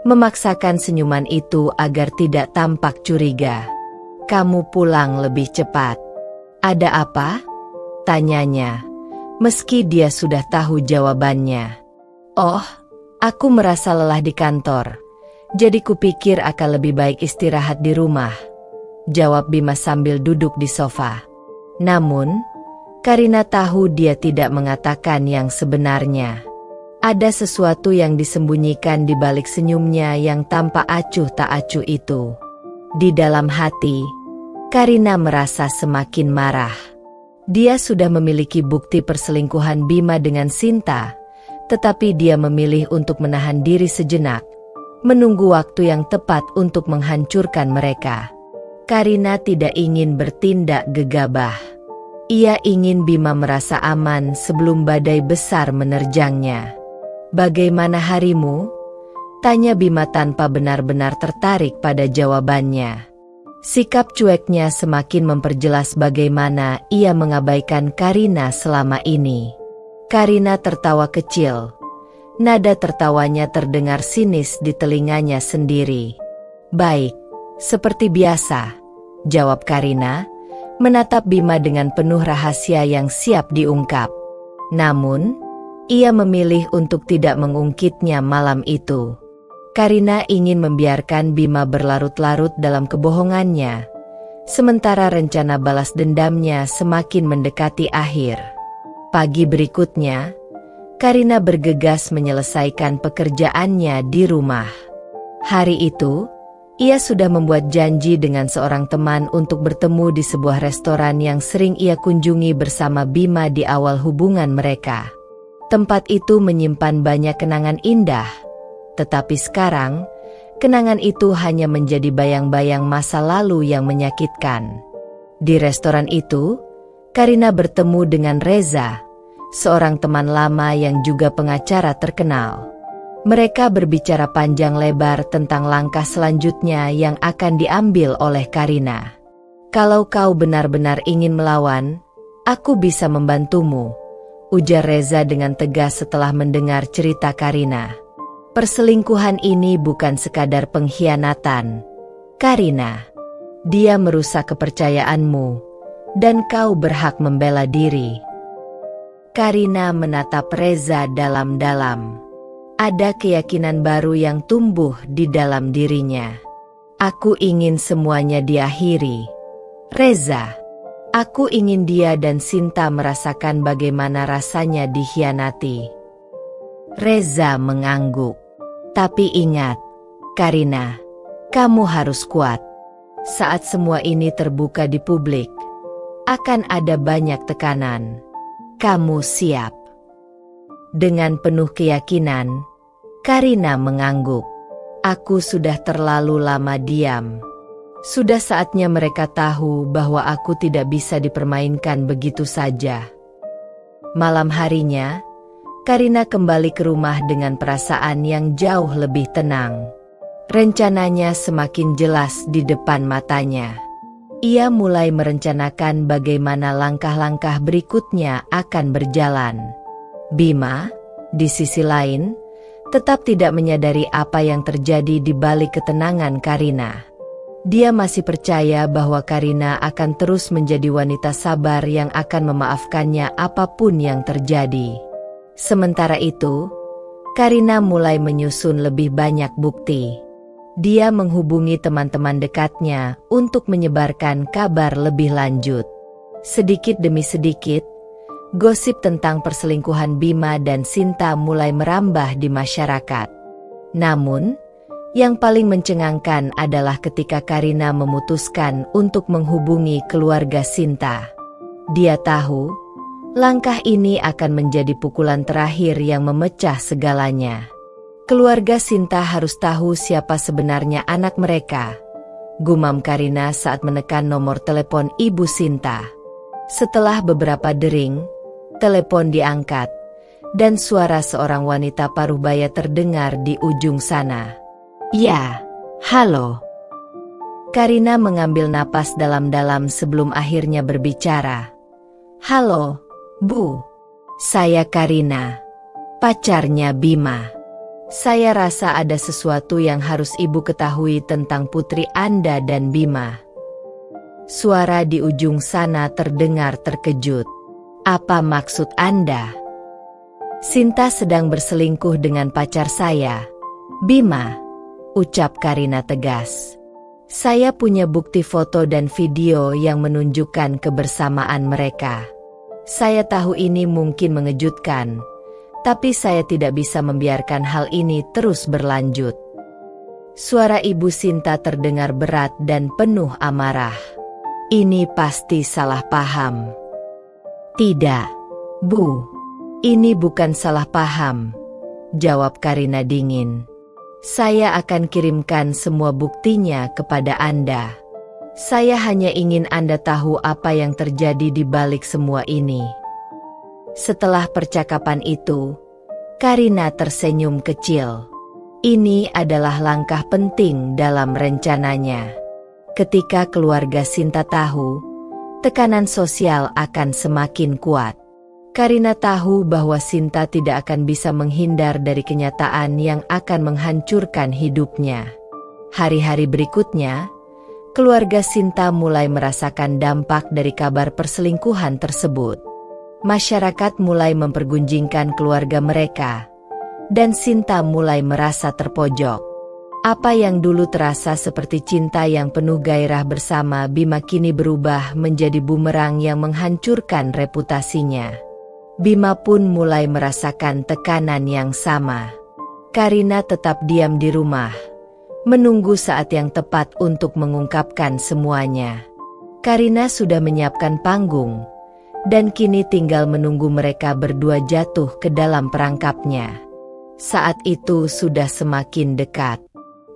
memaksakan senyuman itu agar tidak tampak curiga. "Kamu pulang lebih cepat. Ada apa?" tanyanya, meski dia sudah tahu jawabannya. "Oh, aku merasa lelah di kantor, jadi kupikir akan lebih baik istirahat di rumah," jawab Bima sambil duduk di sofa. Namun, Karina tahu dia tidak mengatakan yang sebenarnya. Ada sesuatu yang disembunyikan di balik senyumnya yang tampak acuh tak acuh itu. Di dalam hati, Karina merasa semakin marah. Dia sudah memiliki bukti perselingkuhan Bima dengan Sinta, tetapi dia memilih untuk menahan diri sejenak, menunggu waktu yang tepat untuk menghancurkan mereka. Karina tidak ingin bertindak gegabah. Ia ingin Bima merasa aman sebelum badai besar menerjangnya. "Bagaimana harimu?" tanya Bima tanpa benar-benar tertarik pada jawabannya. Sikap cueknya semakin memperjelas bagaimana ia mengabaikan Karina selama ini. Karina tertawa kecil. Nada tertawanya terdengar sinis di telinganya sendiri. "Baik, seperti biasa," jawab Karina, menatap Bima dengan penuh rahasia yang siap diungkap. Namun, ia memilih untuk tidak mengungkitnya malam itu. Karina ingin membiarkan Bima berlarut-larut dalam kebohongannya, sementara rencana balas dendamnya semakin mendekati akhir. Pagi berikutnya, Karina bergegas menyelesaikan pekerjaannya di rumah. Hari itu, ia sudah membuat janji dengan seorang teman untuk bertemu di sebuah restoran yang sering ia kunjungi bersama Bima di awal hubungan mereka. Tempat itu menyimpan banyak kenangan indah, tetapi sekarang, kenangan itu hanya menjadi bayang-bayang masa lalu yang menyakitkan. Di restoran itu, Karina bertemu dengan Reza, seorang teman lama yang juga pengacara terkenal. Mereka berbicara panjang lebar tentang langkah selanjutnya yang akan diambil oleh Karina. "Kalau kau benar-benar ingin melawan, aku bisa membantumu," ujar Reza dengan tegas setelah mendengar cerita Karina. "Perselingkuhan ini bukan sekadar pengkhianatan, Karina. Dia merusak kepercayaanmu, dan kau berhak membela diri." Karina menatap Reza dalam-dalam. Ada keyakinan baru yang tumbuh di dalam dirinya. "Aku ingin semuanya diakhiri, Reza. Aku ingin dia dan Sinta merasakan bagaimana rasanya dikhianati." Reza mengangguk. "Tapi ingat, Karina, kamu harus kuat. Saat semua ini terbuka di publik, akan ada banyak tekanan. Kamu siap?" Dengan penuh keyakinan, Karina mengangguk. "Aku sudah terlalu lama diam. Sudah saatnya mereka tahu bahwa aku tidak bisa dipermainkan begitu saja." Malam harinya, Karina kembali ke rumah dengan perasaan yang jauh lebih tenang. Rencananya semakin jelas di depan matanya. Ia mulai merencanakan bagaimana langkah-langkah berikutnya akan berjalan. Bima, di sisi lain, tetap tidak menyadari apa yang terjadi di balik ketenangan Karina. Dia masih percaya bahwa Karina akan terus menjadi wanita sabar yang akan memaafkannya apapun yang terjadi. Sementara itu, Karina mulai menyusun lebih banyak bukti. Dia menghubungi teman-teman dekatnya untuk menyebarkan kabar lebih lanjut. Sedikit demi sedikit, gosip tentang perselingkuhan Bima dan Sinta mulai merambah di masyarakat. Namun, yang paling mencengangkan adalah ketika Karina memutuskan untuk menghubungi keluarga Sinta. Dia tahu, langkah ini akan menjadi pukulan terakhir yang memecah segalanya. Keluarga Sinta harus tahu siapa sebenarnya anak mereka, gumam Karina saat menekan nomor telepon ibu Sinta. Setelah beberapa dering, telepon diangkat, dan suara seorang wanita parubaya terdengar di ujung sana. "Ya, halo." Karina mengambil napas dalam-dalam sebelum akhirnya berbicara. "Halo, Bu. Saya Karina, pacarnya Bima. Saya rasa ada sesuatu yang harus Ibu ketahui tentang putri Anda dan Bima." Suara di ujung sana terdengar terkejut. "Apa maksud Anda?" "Sinta sedang berselingkuh dengan pacar saya, Bima," ucap Karina tegas. "Saya punya bukti foto dan video yang menunjukkan kebersamaan mereka. Saya tahu ini mungkin mengejutkan, tapi saya tidak bisa membiarkan hal ini terus berlanjut." Suara ibu Sinta terdengar berat dan penuh amarah. "Ini pasti salah paham." "Tidak, Bu. Ini bukan salah paham," jawab Karina dingin. "Saya akan kirimkan semua buktinya kepada Anda. Saya hanya ingin Anda tahu apa yang terjadi di balik semua ini." Setelah percakapan itu, Karina tersenyum kecil. Ini adalah langkah penting dalam rencananya. Ketika keluarga Sinta tahu, tekanan sosial akan semakin kuat. Karina tahu bahwa Sinta tidak akan bisa menghindar dari kenyataan yang akan menghancurkan hidupnya. Hari-hari berikutnya, keluarga Sinta mulai merasakan dampak dari kabar perselingkuhan tersebut. Masyarakat mulai mempergunjingkan keluarga mereka, dan Sinta mulai merasa terpojok. Apa yang dulu terasa seperti cinta yang penuh gairah bersama Bima kini berubah menjadi bumerang yang menghancurkan reputasinya. Bima pun mulai merasakan tekanan yang sama. Karina tetap diam di rumah, menunggu saat yang tepat untuk mengungkapkan semuanya. Karina sudah menyiapkan panggung, dan kini tinggal menunggu mereka berdua jatuh ke dalam perangkapnya. Saat itu sudah semakin dekat.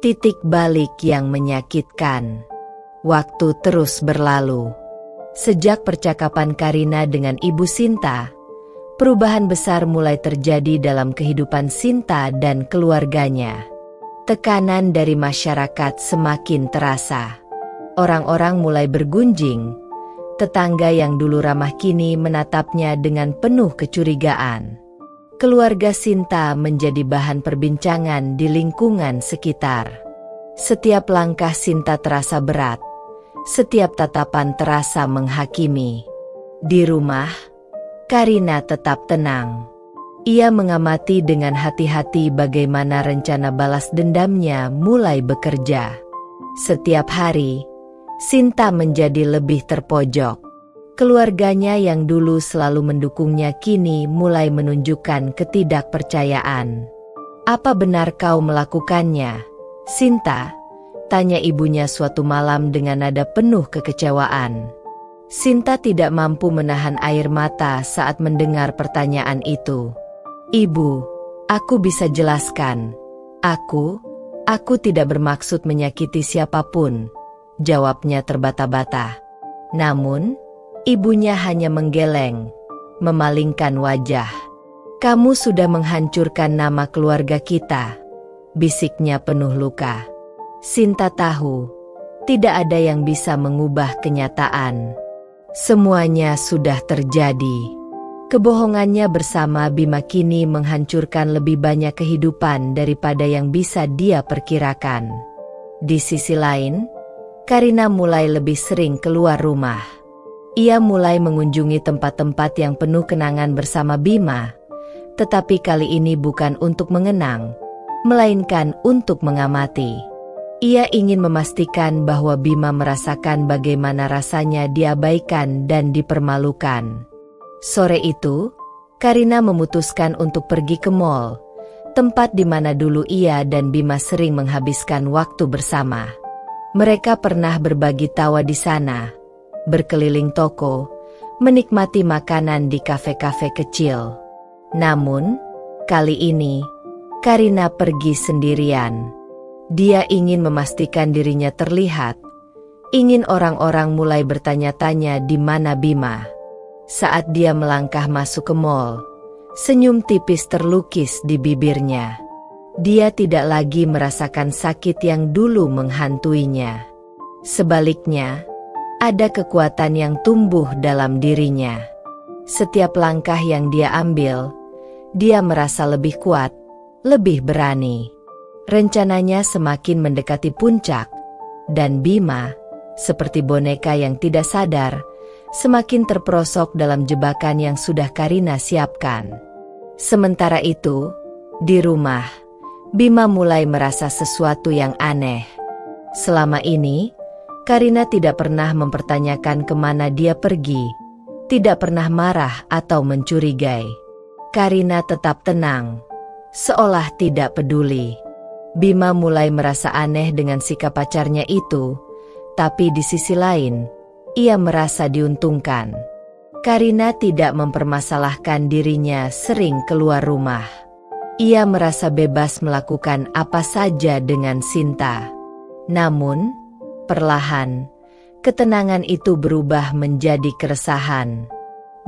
Titik balik yang menyakitkan. Waktu terus berlalu. Sejak percakapan Karina dengan Ibu Sinta, perubahan besar mulai terjadi dalam kehidupan Sinta dan keluarganya. Tekanan dari masyarakat semakin terasa. Orang-orang mulai bergunjing. Tetangga yang dulu ramah kini menatapnya dengan penuh kecurigaan. Keluarga Sinta menjadi bahan perbincangan di lingkungan sekitar. Setiap langkah Sinta terasa berat. Setiap tatapan terasa menghakimi. Di rumah, Karina tetap tenang. Ia mengamati dengan hati-hati bagaimana rencana balas dendamnya mulai bekerja. Setiap hari, Sinta menjadi lebih terpojok. Keluarganya yang dulu selalu mendukungnya kini mulai menunjukkan ketidakpercayaan. "Apa benar kau melakukannya, Sinta?" tanya ibunya suatu malam dengan nada penuh kekecewaan. Sinta tidak mampu menahan air mata saat mendengar pertanyaan itu. "Ibu, aku bisa jelaskan. Aku tidak bermaksud menyakiti siapapun," jawabnya terbata-bata. Namun, ibunya hanya menggeleng, memalingkan wajah. "Kamu sudah menghancurkan nama keluarga kita," bisiknya penuh luka. Sinta tahu, tidak ada yang bisa mengubah kenyataan. Semuanya sudah terjadi. Kebohongannya bersama Bima kini menghancurkan lebih banyak kehidupan daripada yang bisa dia perkirakan. Di sisi lain, Karina mulai lebih sering keluar rumah. Ia mulai mengunjungi tempat-tempat yang penuh kenangan bersama Bima, tetapi kali ini bukan untuk mengenang, melainkan untuk mengamati. Ia ingin memastikan bahwa Bima merasakan bagaimana rasanya diabaikan dan dipermalukan. Sore itu, Karina memutuskan untuk pergi ke mall, tempat di mana dulu ia dan Bima sering menghabiskan waktu bersama. Mereka pernah berbagi tawa di sana, berkeliling toko, menikmati makanan di kafe-kafe kecil. Namun, kali ini, Karina pergi sendirian. Dia ingin memastikan dirinya terlihat, ingin orang-orang mulai bertanya-tanya di mana Bima. Saat dia melangkah masuk ke mall, senyum tipis terlukis di bibirnya. Dia tidak lagi merasakan sakit yang dulu menghantuinya. Sebaliknya, ada kekuatan yang tumbuh dalam dirinya. Setiap langkah yang dia ambil, dia merasa lebih kuat, lebih berani. Rencananya semakin mendekati puncak, dan Bima, seperti boneka yang tidak sadar, semakin terperosok dalam jebakan yang sudah Karina siapkan. Sementara itu, di rumah, Bima mulai merasa sesuatu yang aneh. Selama ini, Karina tidak pernah mempertanyakan kemana dia pergi, tidak pernah marah atau mencurigai. Karina tetap tenang, seolah tidak peduli. Bima mulai merasa aneh dengan sikap pacarnya itu, tapi di sisi lain, ia merasa diuntungkan. Karina tidak mempermasalahkan dirinya sering keluar rumah. Ia merasa bebas melakukan apa saja dengan Sinta. Namun, perlahan, ketenangan itu berubah menjadi keresahan.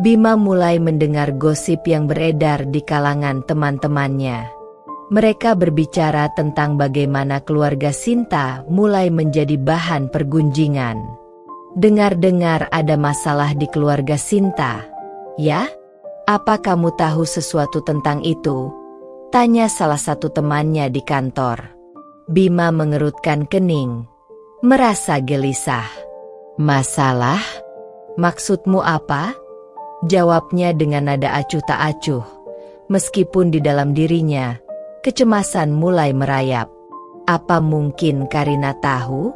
Bima mulai mendengar gosip yang beredar di kalangan teman-temannya. Mereka berbicara tentang bagaimana keluarga Sinta mulai menjadi bahan pergunjingan. Dengar-dengar ada masalah di keluarga Sinta. Ya? Apa kamu tahu sesuatu tentang itu? Tanya salah satu temannya di kantor. Bima mengerutkan kening, merasa gelisah. Masalah? Maksudmu apa? Jawabnya dengan nada acuh tak acuh. Meskipun di dalam dirinya, kecemasan mulai merayap. Apa mungkin Karina tahu?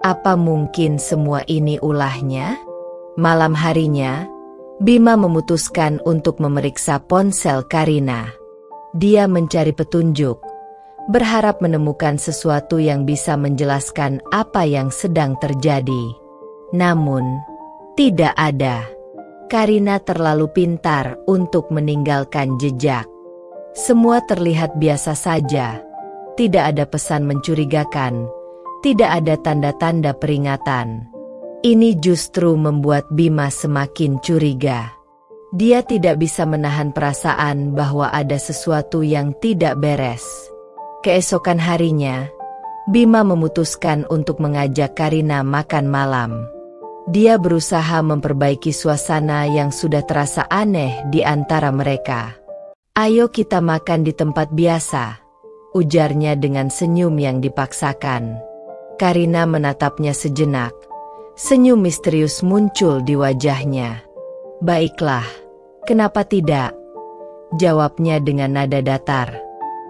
Apa mungkin semua ini ulahnya? Malam harinya, Bima memutuskan untuk memeriksa ponsel Karina. Dia mencari petunjuk, berharap menemukan sesuatu yang bisa menjelaskan apa yang sedang terjadi. Namun, tidak ada. Karina terlalu pintar untuk meninggalkan jejak. Semua terlihat biasa saja, tidak ada pesan mencurigakan, tidak ada tanda-tanda peringatan. Ini justru membuat Bima semakin curiga. Dia tidak bisa menahan perasaan bahwa ada sesuatu yang tidak beres. Keesokan harinya, Bima memutuskan untuk mengajak Karina makan malam. Dia berusaha memperbaiki suasana yang sudah terasa aneh di antara mereka. "Ayo kita makan di tempat biasa," ujarnya dengan senyum yang dipaksakan. Karina menatapnya sejenak. Senyum misterius muncul di wajahnya. "Baiklah, kenapa tidak?" jawabnya dengan nada datar.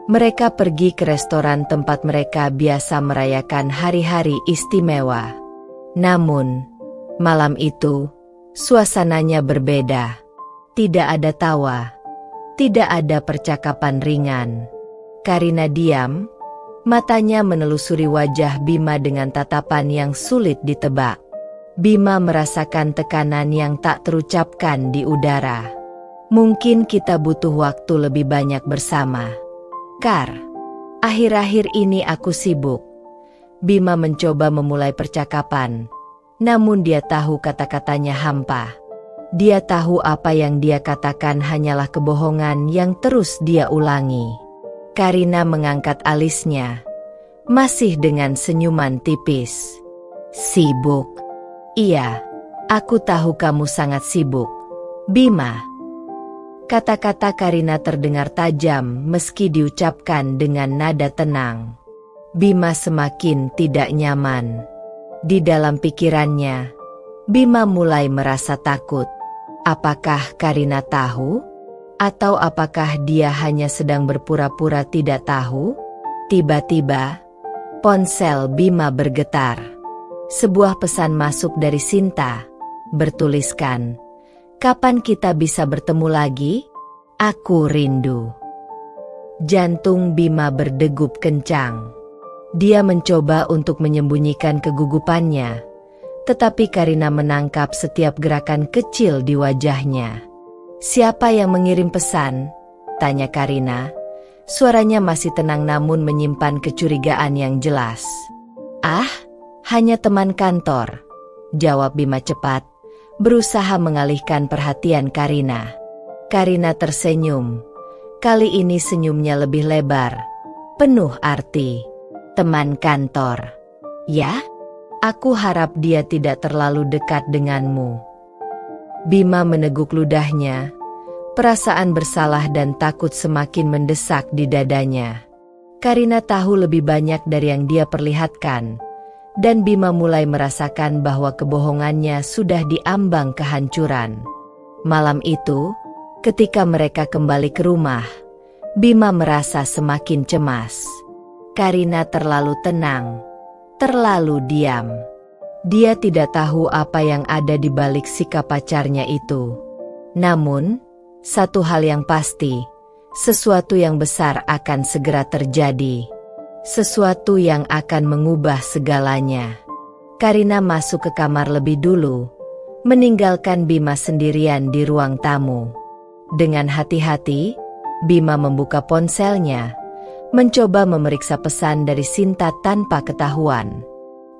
Mereka pergi ke restoran tempat mereka biasa merayakan hari-hari istimewa. Namun, malam itu, suasananya berbeda. Tidak ada tawa, tidak ada percakapan ringan. Karina diam, matanya menelusuri wajah Bima dengan tatapan yang sulit ditebak. Bima merasakan tekanan yang tak terucapkan di udara. "Mungkin kita butuh waktu lebih banyak bersama, Kar. Akhir-akhir ini aku sibuk." Bima mencoba memulai percakapan, namun dia tahu kata-katanya hampa. Dia tahu apa yang dia katakan hanyalah kebohongan yang terus dia ulangi. Karina mengangkat alisnya, masih dengan senyuman tipis. Sibuk? Iya, aku tahu kamu sangat sibuk, Bima. Kata-kata Karina terdengar tajam meski diucapkan dengan nada tenang. Bima semakin tidak nyaman. Di dalam pikirannya, Bima mulai merasa takut. Apakah Karina tahu? Atau apakah dia hanya sedang berpura-pura tidak tahu? Tiba-tiba, ponsel Bima bergetar. Sebuah pesan masuk dari Sinta, bertuliskan, "Kapan kita bisa bertemu lagi? Aku rindu." Jantung Bima berdegup kencang. Dia mencoba untuk menyembunyikan kegugupannya, tetapi Karina menangkap setiap gerakan kecil di wajahnya. "Siapa yang mengirim pesan?" tanya Karina. Suaranya masih tenang namun menyimpan kecurigaan yang jelas. "Ah, hanya teman kantor," jawab Bima cepat, berusaha mengalihkan perhatian Karina. Karina tersenyum. Kali ini senyumnya lebih lebar, penuh arti. "Teman kantor? Ya? Aku harap dia tidak terlalu dekat denganmu." Bima meneguk ludahnya. Perasaan bersalah dan takut semakin mendesak di dadanya. Karina tahu lebih banyak dari yang dia perlihatkan, dan Bima mulai merasakan bahwa kebohongannya sudah diambang kehancuran. Malam itu, ketika mereka kembali ke rumah, Bima merasa semakin cemas. Karina terlalu tenang, terlalu diam. Dia tidak tahu apa yang ada di balik sikap pacarnya itu. Namun, satu hal yang pasti, sesuatu yang besar akan segera terjadi. Sesuatu yang akan mengubah segalanya. Karina masuk ke kamar lebih dulu, meninggalkan Bima sendirian di ruang tamu. Dengan hati-hati, Bima membuka ponselnya, mencoba memeriksa pesan dari Sinta tanpa ketahuan.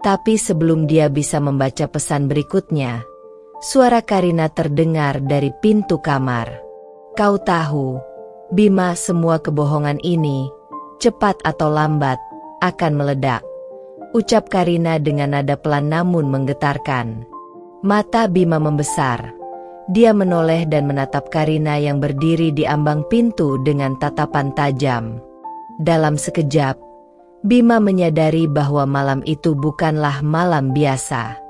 Tapi sebelum dia bisa membaca pesan berikutnya, suara Karina terdengar dari pintu kamar. "Kau tahu, Bima, semua kebohongan ini, cepat atau lambat, akan meledak," ucap Karina dengan nada pelan namun menggetarkan. Mata Bima membesar. Dia menoleh dan menatap Karina yang berdiri di ambang pintu dengan tatapan tajam. Dalam sekejap, Bima menyadari bahwa malam itu bukanlah malam biasa.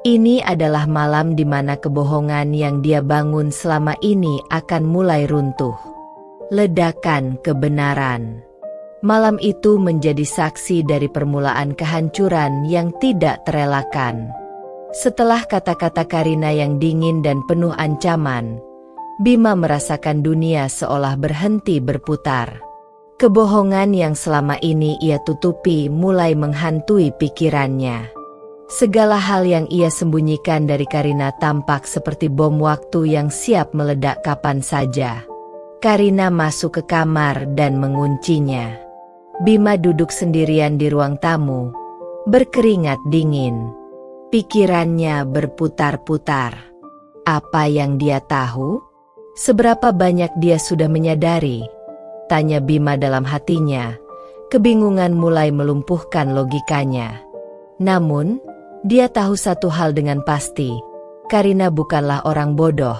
Ini adalah malam di mana kebohongan yang dia bangun selama ini akan mulai runtuh. Ledakan kebenaran. Malam itu menjadi saksi dari permulaan kehancuran yang tidak terelakkan. Setelah kata-kata Karina yang dingin dan penuh ancaman, Bima merasakan dunia seolah berhenti berputar. Kebohongan yang selama ini ia tutupi mulai menghantui pikirannya. Segala hal yang ia sembunyikan dari Karina tampak seperti bom waktu yang siap meledak kapan saja. Karina masuk ke kamar dan menguncinya. Bima duduk sendirian di ruang tamu, berkeringat dingin. Pikirannya berputar-putar. Apa yang dia tahu? Seberapa banyak dia sudah menyadari? Tanya Bima dalam hatinya. Kebingungan mulai melumpuhkan logikanya. Namun, dia tahu satu hal dengan pasti. Karina bukanlah orang bodoh,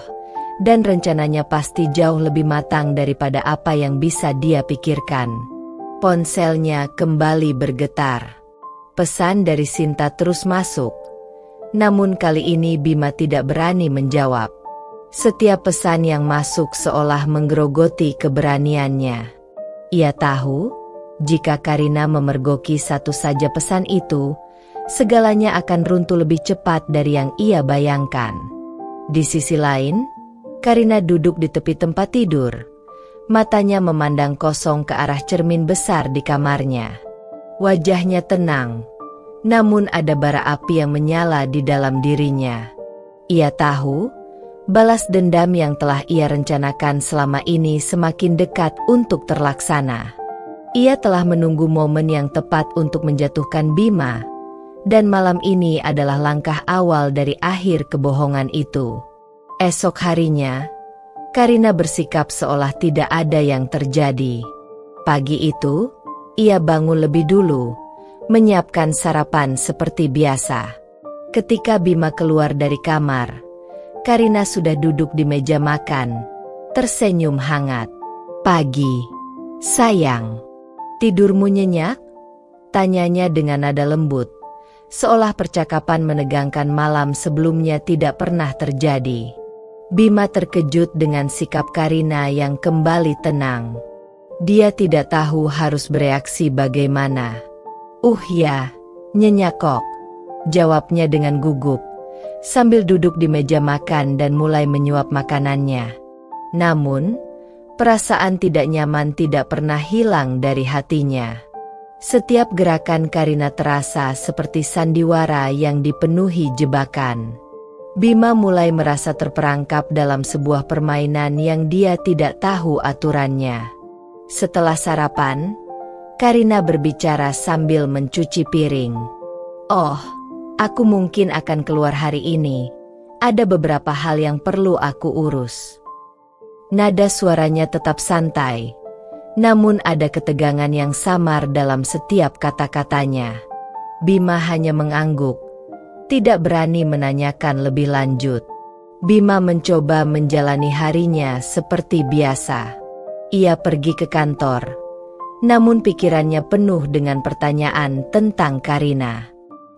dan rencananya pasti jauh lebih matang daripada apa yang bisa dia pikirkan. Ponselnya kembali bergetar. Pesan dari Sinta terus masuk. Namun kali ini Bima tidak berani menjawab. Setiap pesan yang masuk seolah menggerogoti keberaniannya. Ia tahu, jika Karina memergoki satu saja pesan itu, segalanya akan runtuh lebih cepat dari yang ia bayangkan. Di sisi lain, Karina duduk di tepi tempat tidur. Matanya memandang kosong ke arah cermin besar di kamarnya. Wajahnya tenang, namun ada bara api yang menyala di dalam dirinya. Ia tahu, balas dendam yang telah ia rencanakan selama ini semakin dekat untuk terlaksana. Ia telah menunggu momen yang tepat untuk menjatuhkan Bima, dan malam ini adalah langkah awal dari akhir kebohongan itu. Esok harinya, Karina bersikap seolah tidak ada yang terjadi. Pagi itu, ia bangun lebih dulu, menyiapkan sarapan seperti biasa. Ketika Bima keluar dari kamar, Karina sudah duduk di meja makan, tersenyum hangat. "Pagi, sayang. Tidurmu nyenyak?" tanyanya dengan nada lembut, seolah percakapan menegangkan malam sebelumnya tidak pernah terjadi. Bima terkejut dengan sikap Karina yang kembali tenang. Dia tidak tahu harus bereaksi bagaimana. Ya, nyenyak kok," jawabnya dengan gugup, sambil duduk di meja makan dan mulai menyuap makanannya. Namun, perasaan tidak nyaman tidak pernah hilang dari hatinya. Setiap gerakan Karina terasa seperti sandiwara yang dipenuhi jebakan. Bima mulai merasa terperangkap dalam sebuah permainan yang dia tidak tahu aturannya. Setelah sarapan, Karina berbicara sambil mencuci piring. Aku mungkin akan keluar hari ini. Ada beberapa hal yang perlu aku urus." Nada suaranya tetap santai, namun ada ketegangan yang samar dalam setiap kata-katanya. Bima hanya mengangguk, tidak berani menanyakan lebih lanjut. Bima mencoba menjalani harinya seperti biasa. Ia pergi ke kantor, namun pikirannya penuh dengan pertanyaan tentang Karina.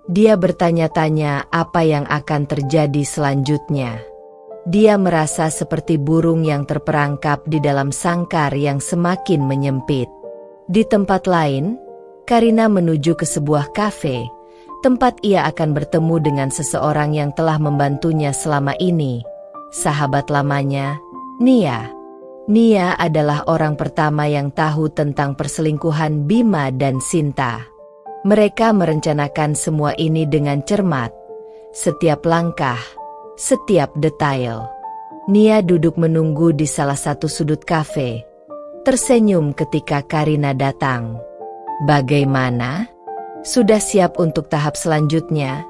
Dia bertanya-tanya apa yang akan terjadi selanjutnya. Dia merasa seperti burung yang terperangkap di dalam sangkar yang semakin menyempit. Di tempat lain, Karina menuju ke sebuah kafe, tempat ia akan bertemu dengan seseorang yang telah membantunya selama ini, sahabat lamanya, Nia. Nia adalah orang pertama yang tahu tentang perselingkuhan Bima dan Sinta. Mereka merencanakan semua ini dengan cermat, setiap langkah, setiap detail. Nia duduk menunggu di salah satu sudut kafe, tersenyum ketika Karina datang. "Bagaimana? Sudah siap untuk tahap selanjutnya?"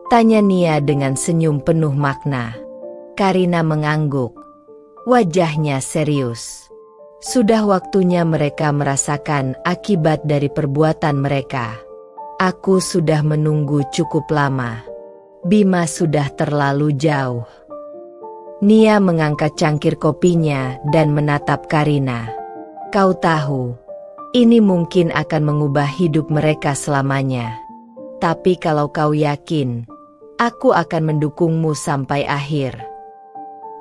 tanya Nia dengan senyum penuh makna. Karina mengangguk, wajahnya serius. Sudah waktunya mereka merasakan akibat dari perbuatan mereka. "Aku sudah menunggu cukup lama. Bima sudah terlalu jauh." Nia mengangkat cangkir kopinya dan menatap Karina. "Kau tahu, ini mungkin akan mengubah hidup mereka selamanya. Tapi kalau kau yakin, aku akan mendukungmu sampai akhir."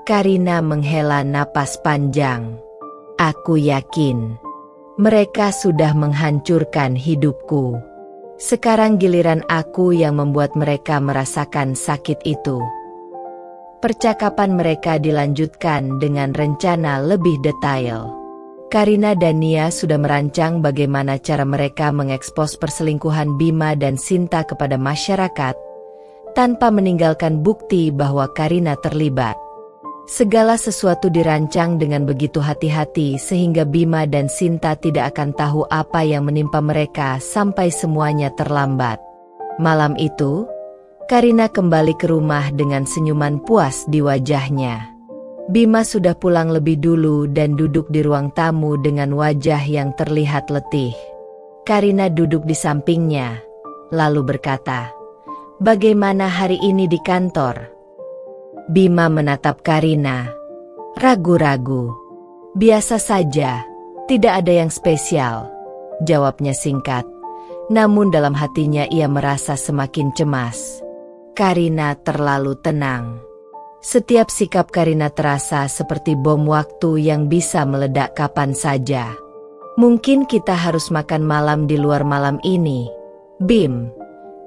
Karina menghela napas panjang. "Aku yakin. Mereka sudah menghancurkan hidupku. Sekarang giliran aku yang membuat mereka merasakan sakit itu." Percakapan mereka dilanjutkan dengan rencana lebih detail. Karina dan Nia sudah merancang bagaimana cara mereka mengekspos perselingkuhan Bima dan Sinta kepada masyarakat, tanpa meninggalkan bukti bahwa Karina terlibat. Segala sesuatu dirancang dengan begitu hati-hati sehingga Bima dan Sinta tidak akan tahu apa yang menimpa mereka sampai semuanya terlambat. Malam itu, Karina kembali ke rumah dengan senyuman puas di wajahnya. Bima sudah pulang lebih dulu dan duduk di ruang tamu dengan wajah yang terlihat letih. Karina duduk di sampingnya, lalu berkata, "Bagaimana hari ini di kantor?" Bima menatap Karina, ragu-ragu. "Biasa saja, tidak ada yang spesial," jawabnya singkat. Namun dalam hatinya ia merasa semakin cemas. Karina terlalu tenang. Setiap sikap Karina terasa seperti bom waktu yang bisa meledak kapan saja. "Mungkin kita harus makan malam di luar malam ini, Bim,"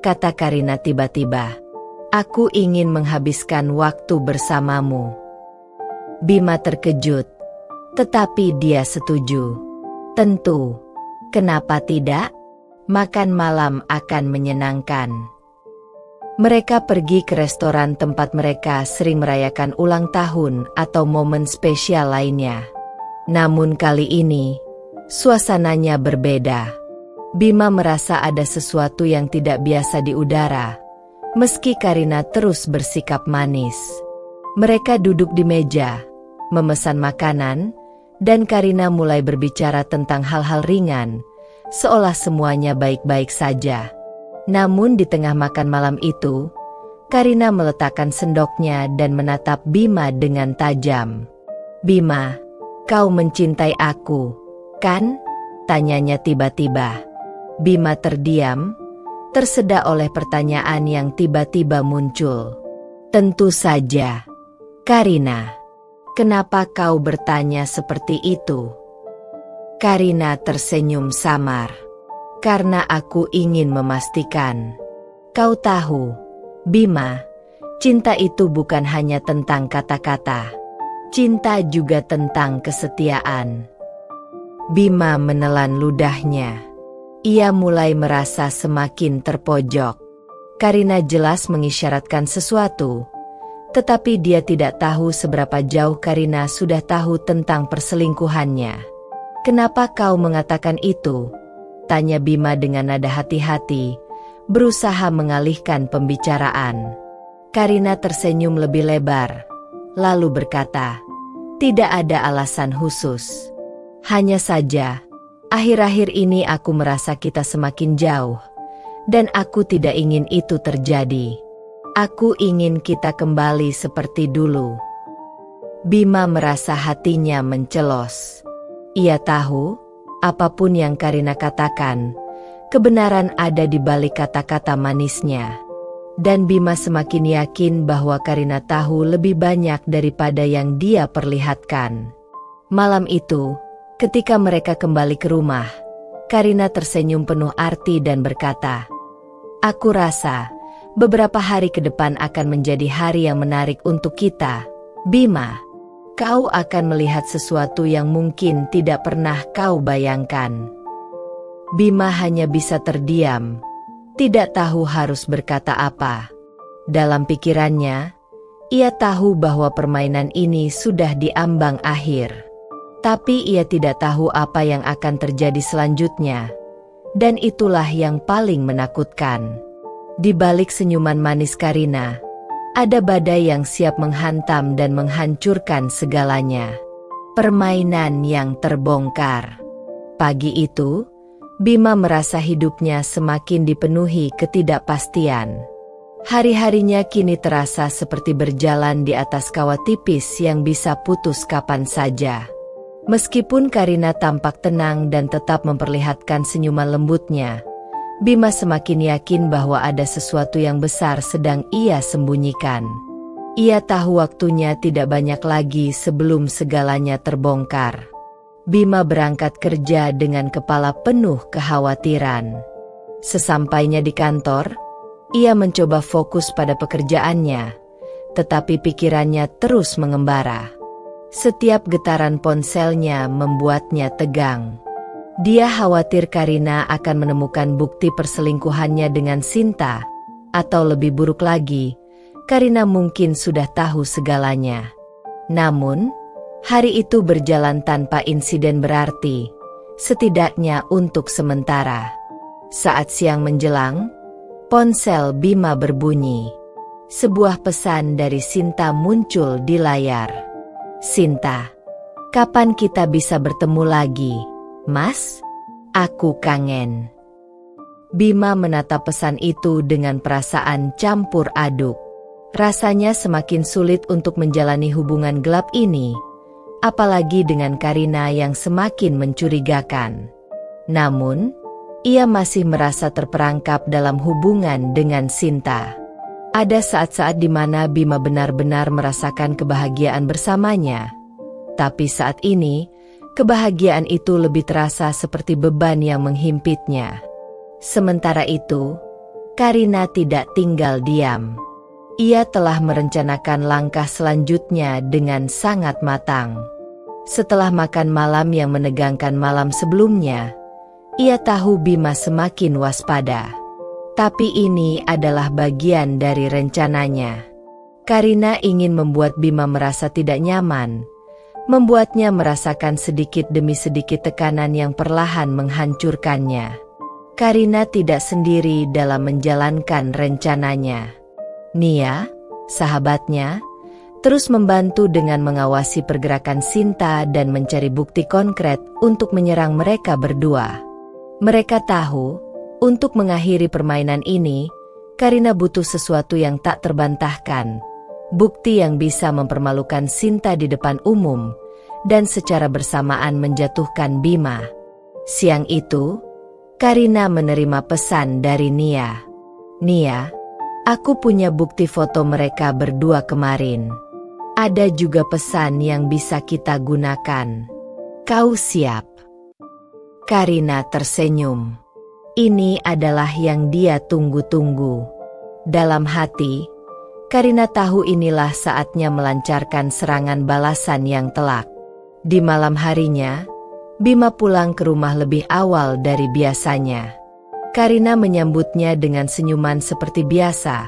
kata Karina tiba-tiba. "Aku ingin menghabiskan waktu bersamamu." Bima terkejut, tetapi dia setuju. "Tentu, kenapa tidak? Makan malam akan menyenangkan." Mereka pergi ke restoran tempat mereka sering merayakan ulang tahun atau momen spesial lainnya. Namun kali ini, suasananya berbeda. Bima merasa ada sesuatu yang tidak biasa di udara, meski Karina terus bersikap manis. Mereka duduk di meja, memesan makanan, dan Karina mulai berbicara tentang hal-hal ringan, seolah semuanya baik-baik saja. Namun di tengah makan malam itu, Karina meletakkan sendoknya dan menatap Bima dengan tajam. "Bima, kau mencintai aku, kan?" tanyanya tiba-tiba. Bima terdiam, tersedak oleh pertanyaan yang tiba-tiba muncul. "Tentu saja, Karina. Kenapa kau bertanya seperti itu?" Karina tersenyum samar. "Karena aku ingin memastikan. Kau tahu, Bima, cinta itu bukan hanya tentang kata-kata. Cinta juga tentang kesetiaan." Bima menelan ludahnya. Ia mulai merasa semakin terpojok. Karina jelas mengisyaratkan sesuatu, tetapi dia tidak tahu seberapa jauh Karina sudah tahu tentang perselingkuhannya. "Kenapa kau mengatakan itu?" tanya Bima dengan nada hati-hati, berusaha mengalihkan pembicaraan. Karina tersenyum lebih lebar, lalu berkata, "Tidak ada alasan khusus. Hanya saja, akhir-akhir ini aku merasa kita semakin jauh, dan aku tidak ingin itu terjadi. Aku ingin kita kembali seperti dulu." Bima merasa hatinya mencelos. Ia tahu, apapun yang Karina katakan, kebenaran ada di balik kata-kata manisnya. Dan Bima semakin yakin bahwa Karina tahu lebih banyak daripada yang dia perlihatkan. Malam itu, ketika mereka kembali ke rumah, Karina tersenyum penuh arti dan berkata, "Aku rasa beberapa hari ke depan akan menjadi hari yang menarik untuk kita, Bima. Kau akan melihat sesuatu yang mungkin tidak pernah kau bayangkan." Bima hanya bisa terdiam, tidak tahu harus berkata apa. Dalam pikirannya, ia tahu bahwa permainan ini sudah diambang akhir. Tapi ia tidak tahu apa yang akan terjadi selanjutnya. Dan itulah yang paling menakutkan. Di balik senyuman manis Karina, ada badai yang siap menghantam dan menghancurkan segalanya. Permainan yang terbongkar. Pagi itu, Bima merasa hidupnya semakin dipenuhi ketidakpastian. Hari-harinya kini terasa seperti berjalan di atas kawat tipis yang bisa putus kapan saja. Meskipun Karina tampak tenang dan tetap memperlihatkan senyuman lembutnya, Bima semakin yakin bahwa ada sesuatu yang besar sedang ia sembunyikan. Ia tahu waktunya tidak banyak lagi sebelum segalanya terbongkar. Bima berangkat kerja dengan kepala penuh kekhawatiran. Sesampainya di kantor, ia mencoba fokus pada pekerjaannya, tetapi pikirannya terus mengembara. Setiap getaran ponselnya membuatnya tegang. Dia khawatir Karina akan menemukan bukti perselingkuhannya dengan Sinta, atau lebih buruk lagi, Karina mungkin sudah tahu segalanya. Namun, hari itu berjalan tanpa insiden berarti, setidaknya untuk sementara. Saat siang menjelang, ponsel Bima berbunyi. Sebuah pesan dari Sinta muncul di layar. "Sinta, kapan kita bisa bertemu lagi, Mas? Aku kangen." Bima menatap pesan itu dengan perasaan campur aduk. Rasanya semakin sulit untuk menjalani hubungan gelap ini, apalagi dengan Karina yang semakin mencurigakan. Namun, ia masih merasa terperangkap dalam hubungan dengan Sinta. Ada saat-saat di mana Bima benar-benar merasakan kebahagiaan bersamanya. Tapi saat ini, kebahagiaan itu lebih terasa seperti beban yang menghimpitnya. Sementara itu, Karina tidak tinggal diam. Ia telah merencanakan langkah selanjutnya dengan sangat matang. Setelah makan malam yang menegangkan malam sebelumnya, ia tahu Bima semakin waspada. Tapi ini adalah bagian dari rencananya. Karina ingin membuat Bima merasa tidak nyaman, membuatnya merasakan sedikit demi sedikit tekanan yang perlahan menghancurkannya. Karina tidak sendiri dalam menjalankan rencananya. Nia, sahabatnya, terus membantu dengan mengawasi pergerakan Sinta dan mencari bukti konkret untuk menyerang mereka berdua. Mereka tahu, untuk mengakhiri permainan ini, Karina butuh sesuatu yang tak terbantahkan, bukti yang bisa mempermalukan Sinta di depan umum, dan secara bersamaan menjatuhkan Bima. Siang itu, Karina menerima pesan dari Nia. "Nia, aku punya bukti foto mereka berdua kemarin. Ada juga pesan yang bisa kita gunakan. Kau siap?" Karina tersenyum. Ini adalah yang dia tunggu-tunggu. Dalam hati, Karina tahu inilah saatnya melancarkan serangan balasan yang telak. Di malam harinya, Bima pulang ke rumah lebih awal dari biasanya. Karina menyambutnya dengan senyuman seperti biasa,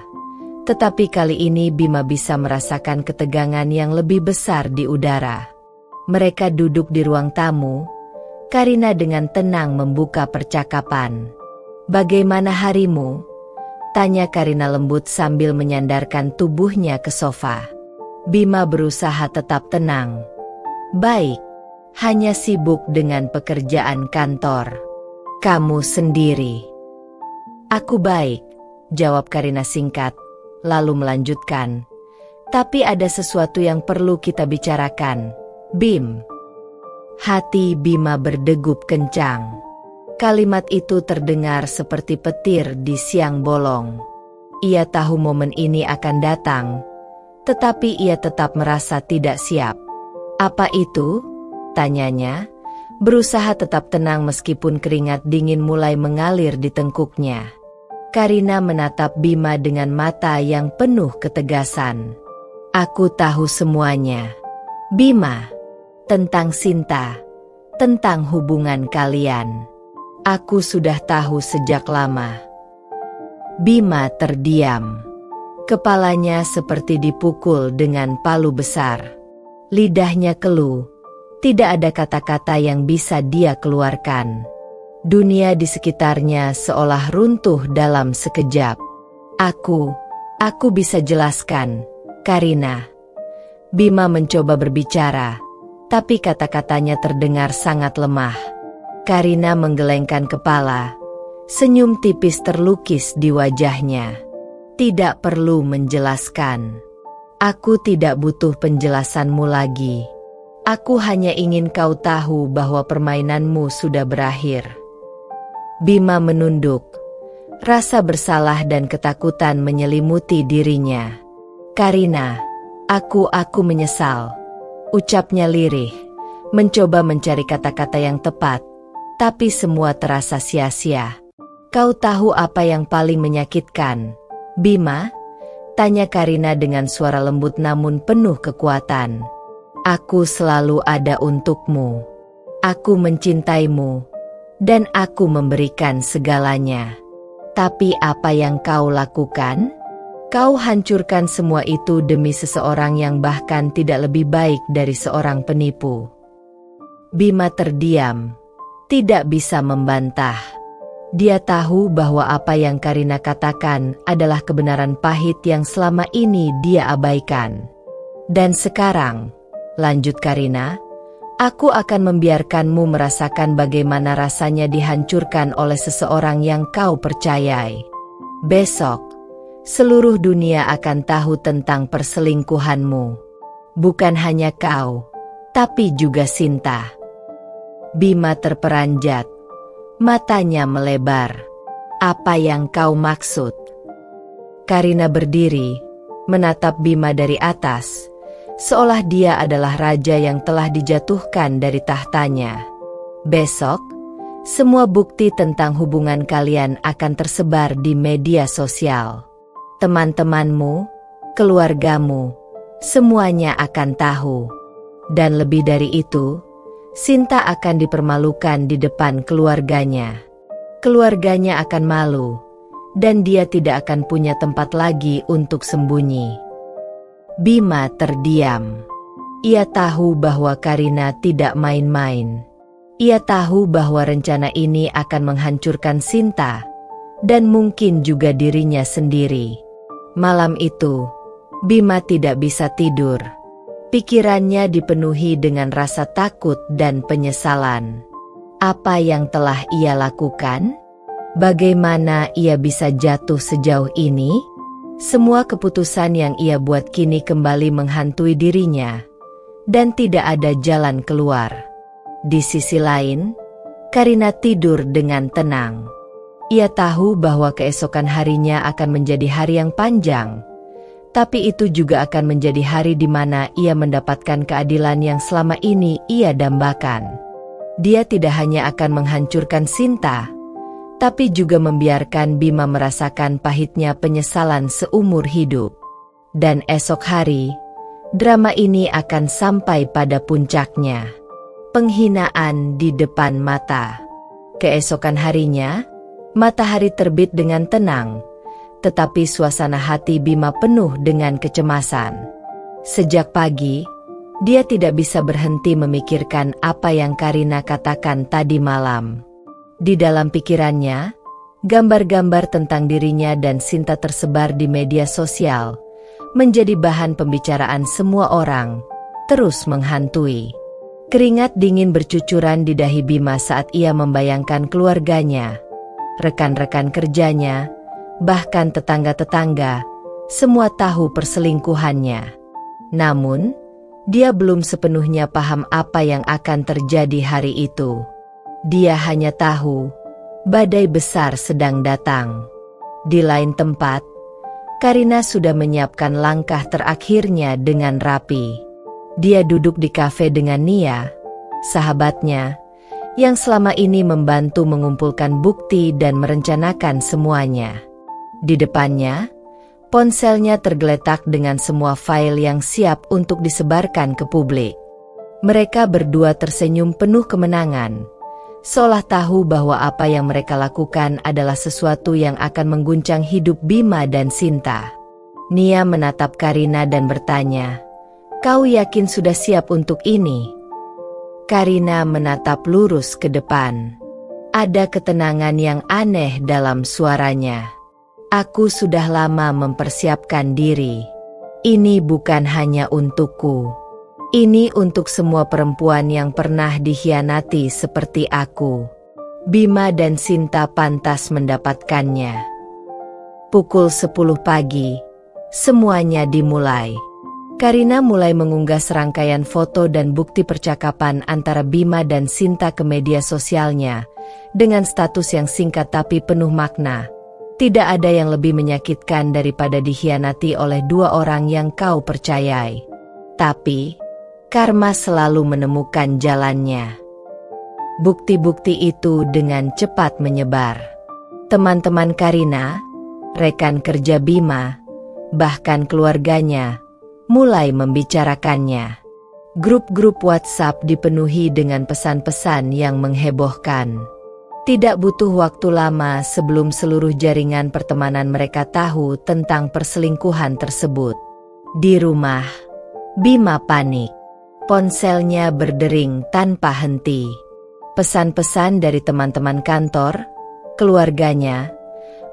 tetapi kali ini Bima bisa merasakan ketegangan yang lebih besar di udara. Mereka duduk di ruang tamu. Karina dengan tenang membuka percakapan. "Bagaimana harimu?" tanya Karina lembut sambil menyandarkan tubuhnya ke sofa. Bima berusaha tetap tenang. "Baik, hanya sibuk dengan pekerjaan kantor. Kamu sendiri?" "Aku baik," jawab Karina singkat, lalu melanjutkan. "Tapi ada sesuatu yang perlu kita bicarakan, Bim." Hati Bima berdegup kencang. Kalimat itu terdengar seperti petir di siang bolong. Ia tahu momen ini akan datang, tetapi ia tetap merasa tidak siap. "Apa itu?" tanyanya, berusaha tetap tenang meskipun keringat dingin mulai mengalir di tengkuknya. Karina menatap Bima dengan mata yang penuh ketegasan. "Aku tahu semuanya, Bima. Tentang Sinta, tentang hubungan kalian. Aku sudah tahu sejak lama." Bima terdiam. Kepalanya seperti dipukul dengan palu besar. Lidahnya keluh. Tidak ada kata-kata yang bisa dia keluarkan. Dunia di sekitarnya seolah runtuh dalam sekejap. Aku bisa jelaskan, Karina." Bima mencoba berbicara, tapi kata-katanya terdengar sangat lemah. Karina menggelengkan kepala. Senyum tipis terlukis di wajahnya. "Tidak perlu menjelaskan. Aku tidak butuh penjelasanmu lagi. Aku hanya ingin kau tahu bahwa permainanmu sudah berakhir." Bima menunduk. Rasa bersalah dan ketakutan menyelimuti dirinya. "Karina, aku menyesal," ucapnya lirih, mencoba mencari kata-kata yang tepat, tapi semua terasa sia-sia. "Kau tahu apa yang paling menyakitkan, Bima?" tanya Karina dengan suara lembut namun penuh kekuatan. "Aku selalu ada untukmu. Aku mencintaimu, dan aku memberikan segalanya. Tapi apa yang kau lakukan? Kau hancurkan semua itu demi seseorang yang bahkan tidak lebih baik dari seorang penipu." Bima terdiam, tidak bisa membantah. Dia tahu bahwa apa yang Karina katakan adalah kebenaran pahit yang selama ini dia abaikan. "Dan sekarang," lanjut Karina, "aku akan membiarkanmu merasakan bagaimana rasanya dihancurkan oleh seseorang yang kau percayai. Besok, seluruh dunia akan tahu tentang perselingkuhanmu. Bukan hanya kau, tapi juga Sinta." Bima terperanjat. Matanya melebar. "Apa yang kau maksud?" Karina berdiri, menatap Bima dari atas, seolah dia adalah raja yang telah dijatuhkan dari tahtanya. "Besok, semua bukti tentang hubungan kalian akan tersebar di media sosial. Teman-temanmu, keluargamu, semuanya akan tahu. Dan lebih dari itu, Sinta akan dipermalukan di depan keluarganya. Keluarganya akan malu, dan dia tidak akan punya tempat lagi untuk sembunyi." Bima terdiam. Ia tahu bahwa Karina tidak main-main. Ia tahu bahwa rencana ini akan menghancurkan Sinta, dan mungkin juga dirinya sendiri. Malam itu, Bima tidak bisa tidur. Pikirannya dipenuhi dengan rasa takut dan penyesalan. Apa yang telah ia lakukan? Bagaimana ia bisa jatuh sejauh ini? Semua keputusan yang ia buat kini kembali menghantui dirinya, dan tidak ada jalan keluar. Di sisi lain, Karina tidur dengan tenang. Ia tahu bahwa keesokan harinya akan menjadi hari yang panjang, tapi itu juga akan menjadi hari di mana ia mendapatkan keadilan yang selama ini ia dambakan. Dia tidak hanya akan menghancurkan Sinta, tapi juga membiarkan Bima merasakan pahitnya penyesalan seumur hidup. Dan esok hari, drama ini akan sampai pada puncaknya. Penghinaan di depan mata. Keesokan harinya, matahari terbit dengan tenang, tetapi suasana hati Bima penuh dengan kecemasan. Sejak pagi, dia tidak bisa berhenti memikirkan apa yang Karina katakan tadi malam. Di dalam pikirannya, gambar-gambar tentang dirinya dan Sinta tersebar di media sosial, menjadi bahan pembicaraan semua orang, terus menghantui. Keringat dingin bercucuran di dahi Bima saat ia membayangkan keluarganya, rekan-rekan kerjanya, bahkan tetangga-tetangga, semua tahu perselingkuhannya. Namun, dia belum sepenuhnya paham apa yang akan terjadi hari itu. Dia hanya tahu, badai besar sedang datang. Di lain tempat, Karina sudah menyiapkan langkah terakhirnya dengan rapi. Dia duduk di kafe dengan Nia, sahabatnya, yang selama ini membantu mengumpulkan bukti dan merencanakan semuanya. Di depannya, ponselnya tergeletak dengan semua file yang siap untuk disebarkan ke publik. Mereka berdua tersenyum penuh kemenangan, seolah tahu bahwa apa yang mereka lakukan adalah sesuatu yang akan mengguncang hidup Bima dan Sinta. Nia menatap Karina dan bertanya, "Kau yakin sudah siap untuk ini?" Karina menatap lurus ke depan. Ada ketenangan yang aneh dalam suaranya. "Aku sudah lama mempersiapkan diri. Ini bukan hanya untukku. Ini untuk semua perempuan yang pernah dikhianati seperti aku. Bima dan Sinta pantas mendapatkannya." Pukul 10 pagi, semuanya dimulai. Karina mulai mengunggah serangkaian foto dan bukti percakapan antara Bima dan Sinta ke media sosialnya, dengan status yang singkat tapi penuh makna. Tidak ada yang lebih menyakitkan daripada dikhianati oleh dua orang yang kau percayai. Tapi karma selalu menemukan jalannya. Bukti-bukti itu dengan cepat menyebar. Teman-teman Karina, rekan kerja Bima, bahkan keluarganya, mulai membicarakannya. Grup-grup WhatsApp dipenuhi dengan pesan-pesan yang menghebohkan. Tidak butuh waktu lama sebelum seluruh jaringan pertemanan mereka tahu tentang perselingkuhan tersebut. Di rumah, Bima panik. Ponselnya berdering tanpa henti. Pesan-pesan dari teman-teman kantor, keluarganya,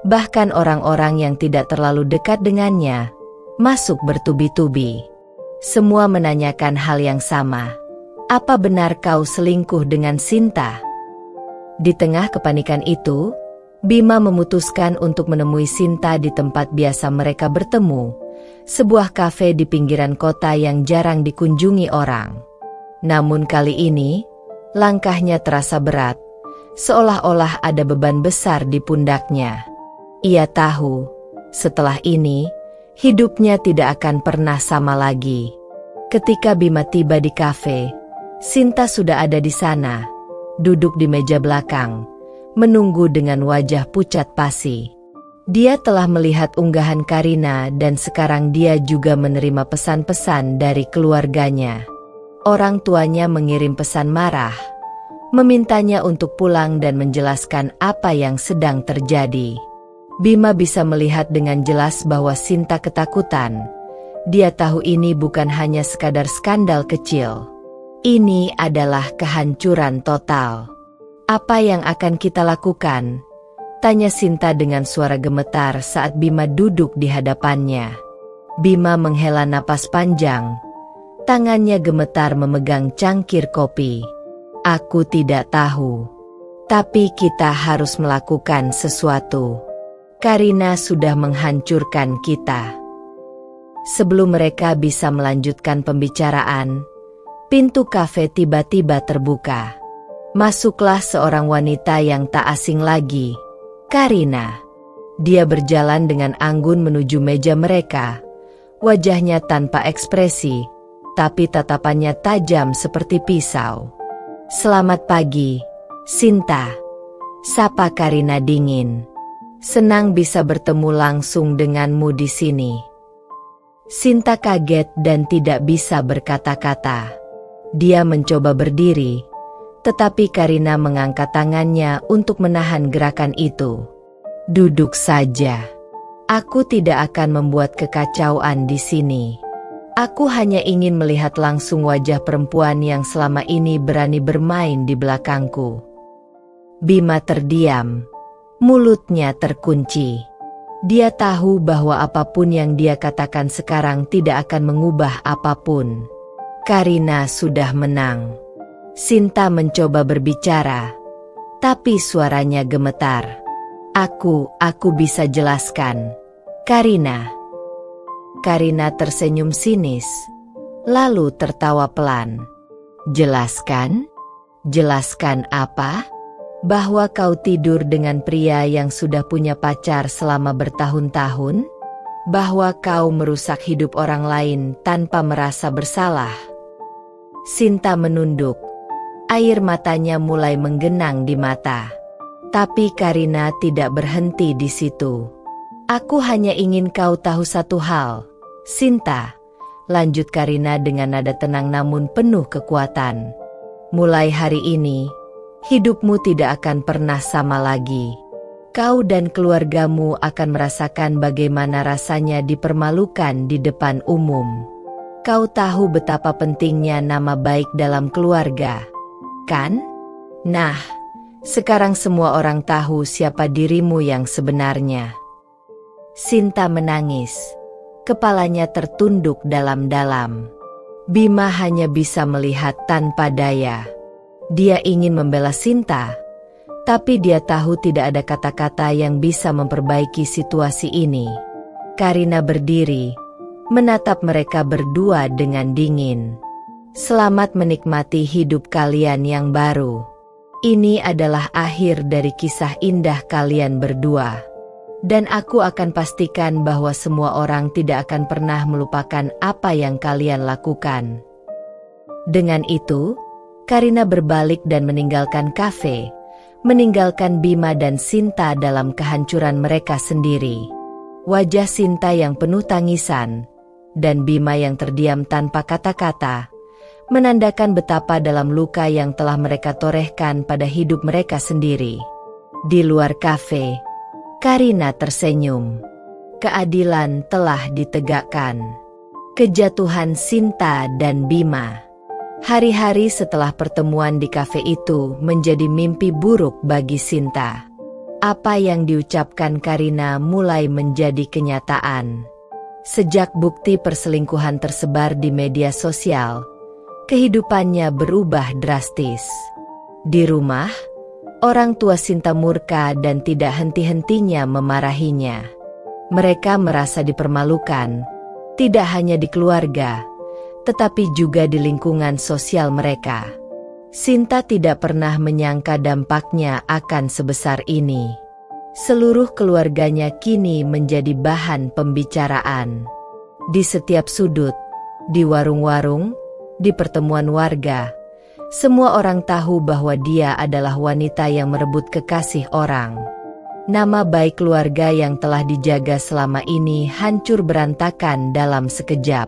bahkan orang-orang yang tidak terlalu dekat dengannya, masuk bertubi-tubi. Semua menanyakan hal yang sama. "Apa benar kau selingkuh dengan Sinta?" Di tengah kepanikan itu, Bima memutuskan untuk menemui Sinta di tempat biasa mereka bertemu, sebuah kafe di pinggiran kota yang jarang dikunjungi orang. Namun kali ini, langkahnya terasa berat, seolah-olah ada beban besar di pundaknya. Ia tahu, setelah ini, hidupnya tidak akan pernah sama lagi. Ketika Bima tiba di kafe, Sinta sudah ada di sana, duduk di meja belakang, menunggu dengan wajah pucat pasi. Dia telah melihat unggahan Karina dan sekarang dia juga menerima pesan-pesan dari keluarganya. Orang tuanya mengirim pesan marah, memintanya untuk pulang dan menjelaskan apa yang sedang terjadi. Bima bisa melihat dengan jelas bahwa Sinta ketakutan. Dia tahu ini bukan hanya sekadar skandal kecil. Ini adalah kehancuran total. "Apa yang akan kita lakukan?" tanya Sinta dengan suara gemetar saat Bima duduk di hadapannya. Bima menghela napas panjang. Tangannya gemetar memegang cangkir kopi. "Aku tidak tahu." Tapi kita harus melakukan sesuatu. Karina sudah menghancurkan kita. Sebelum mereka bisa melanjutkan pembicaraan, pintu kafe tiba-tiba terbuka. Masuklah seorang wanita yang tak asing lagi, Karina. Dia berjalan dengan anggun menuju meja mereka. Wajahnya tanpa ekspresi, tapi tatapannya tajam seperti pisau. "Selamat pagi, Sinta," sapa Karina dingin. "Senang bisa bertemu langsung denganmu di sini." Sinta kaget dan tidak bisa berkata-kata. Dia mencoba berdiri, tetapi Karina mengangkat tangannya untuk menahan gerakan itu. "Duduk saja. Aku tidak akan membuat kekacauan di sini. Aku hanya ingin melihat langsung wajah perempuan yang selama ini berani bermain di belakangku." Bima terdiam. Mulutnya terkunci. Dia tahu bahwa apapun yang dia katakan sekarang tidak akan mengubah apapun. Karina sudah menang. Sinta mencoba berbicara, tapi suaranya gemetar. Aku bisa jelaskan, Karina." Karina tersenyum sinis, lalu tertawa pelan. "Jelaskan? Jelaskan apa? Bahwa kau tidur dengan pria yang sudah punya pacar selama bertahun-tahun? Bahwa kau merusak hidup orang lain tanpa merasa bersalah?" Sinta menunduk. Air matanya mulai menggenang di mata. Tapi Karina tidak berhenti di situ. "Aku hanya ingin kau tahu satu hal, Sinta," lanjut Karina dengan nada tenang namun penuh kekuatan. "Mulai hari ini, hidupmu tidak akan pernah sama lagi. Kau dan keluargamu akan merasakan bagaimana rasanya dipermalukan di depan umum. Kau tahu betapa pentingnya nama baik dalam keluarga, kan? Nah, sekarang semua orang tahu siapa dirimu yang sebenarnya." Sinta menangis. Kepalanya tertunduk dalam-dalam. Bima hanya bisa melihat tanpa daya. Dia ingin membela Sinta, tapi dia tahu tidak ada kata-kata yang bisa memperbaiki situasi ini. Karina berdiri, menatap mereka berdua dengan dingin. "Selamat menikmati hidup kalian yang baru. Ini adalah akhir dari kisah indah kalian berdua. Dan aku akan pastikan bahwa semua orang tidak akan pernah melupakan apa yang kalian lakukan." Dengan itu, Karina berbalik dan meninggalkan kafe, meninggalkan Bima dan Sinta dalam kehancuran mereka sendiri. Wajah Sinta yang penuh tangisan, dan Bima yang terdiam tanpa kata-kata, menandakan betapa dalam luka yang telah mereka torehkan pada hidup mereka sendiri. Di luar kafe, Karina tersenyum. Keadilan telah ditegakkan. Kejatuhan Sinta dan Bima. Hari-hari setelah pertemuan di kafe itu menjadi mimpi buruk bagi Sinta. Apa yang diucapkan Karina mulai menjadi kenyataan. Sejak bukti perselingkuhan tersebar di media sosial, kehidupannya berubah drastis. Di rumah, orang tua Sinta murka dan tidak henti-hentinya memarahinya. Mereka merasa dipermalukan, tidak hanya di keluarga, tetapi juga di lingkungan sosial mereka. Sinta tidak pernah menyangka dampaknya akan sebesar ini. Seluruh keluarganya kini menjadi bahan pembicaraan. Di setiap sudut, di warung-warung, di pertemuan warga, semua orang tahu bahwa dia adalah wanita yang merebut kekasih orang. Nama baik keluarga yang telah dijaga selama ini hancur berantakan dalam sekejap.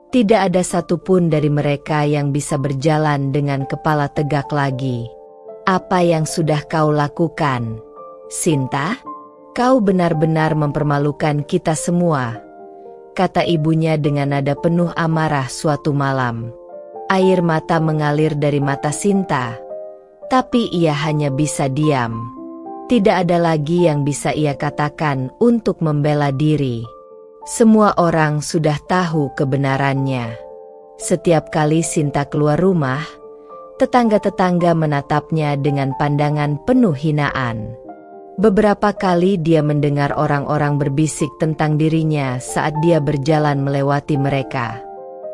Tidak ada satupun dari mereka yang bisa berjalan dengan kepala tegak lagi. "Apa yang sudah kau lakukan, Sinta? Kau benar-benar mempermalukan kita semua," kata ibunya dengan nada penuh amarah suatu malam. Air mata mengalir dari mata Sinta, tapi ia hanya bisa diam. Tidak ada lagi yang bisa ia katakan untuk membela diri. Semua orang sudah tahu kebenarannya. Setiap kali Sinta keluar rumah, Tetangga-tetangga menatapnya dengan pandangan penuh hinaan. Beberapa kali dia mendengar orang-orang berbisik tentang dirinya saat dia berjalan melewati mereka.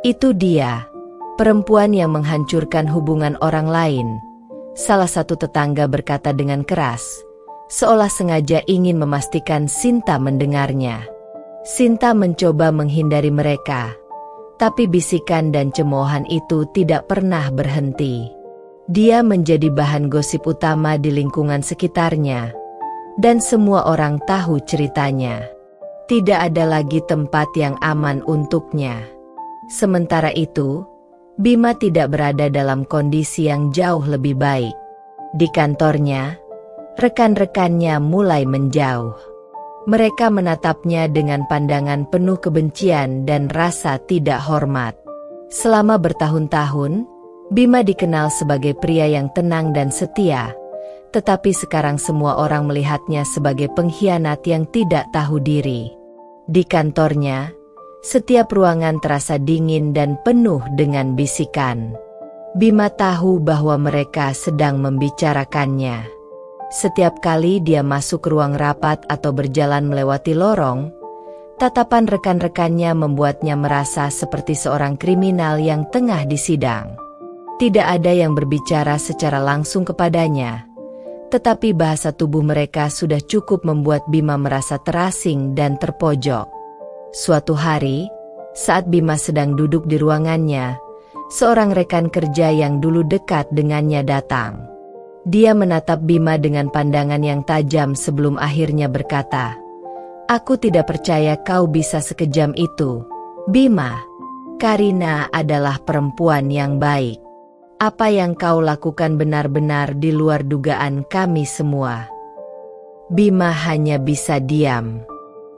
Itu dia, perempuan yang menghancurkan hubungan orang lain. Salah satu tetangga berkata dengan keras, seolah sengaja ingin memastikan Sinta mendengarnya. Sinta mencoba menghindari mereka, tapi bisikan dan cemoohan itu tidak pernah berhenti. Dia menjadi bahan gosip utama di lingkungan sekitarnya, dan semua orang tahu ceritanya. Tidak ada lagi tempat yang aman untuknya. Sementara itu, Bima tidak berada dalam kondisi yang jauh lebih baik. Di kantornya, rekan-rekannya mulai menjauh. Mereka menatapnya dengan pandangan penuh kebencian dan rasa tidak hormat. Selama bertahun-tahun, Bima dikenal sebagai pria yang tenang dan setia, tetapi sekarang semua orang melihatnya sebagai pengkhianat yang tidak tahu diri. Di kantornya, setiap ruangan terasa dingin dan penuh dengan bisikan. Bima tahu bahwa mereka sedang membicarakannya. Setiap kali dia masuk ke ruang rapat atau berjalan melewati lorong, tatapan rekan-rekannya membuatnya merasa seperti seorang kriminal yang tengah disidang. Tidak ada yang berbicara secara langsung kepadanya, tetapi bahasa tubuh mereka sudah cukup membuat Bima merasa terasing dan terpojok. Suatu hari, saat Bima sedang duduk di ruangannya, seorang rekan kerja yang dulu dekat dengannya datang. Dia menatap Bima dengan pandangan yang tajam sebelum akhirnya berkata, "Aku tidak percaya kau bisa sekejam itu, Bima. Karina adalah perempuan yang baik. Apa yang kau lakukan benar-benar di luar dugaan kami semua." Bima hanya bisa diam.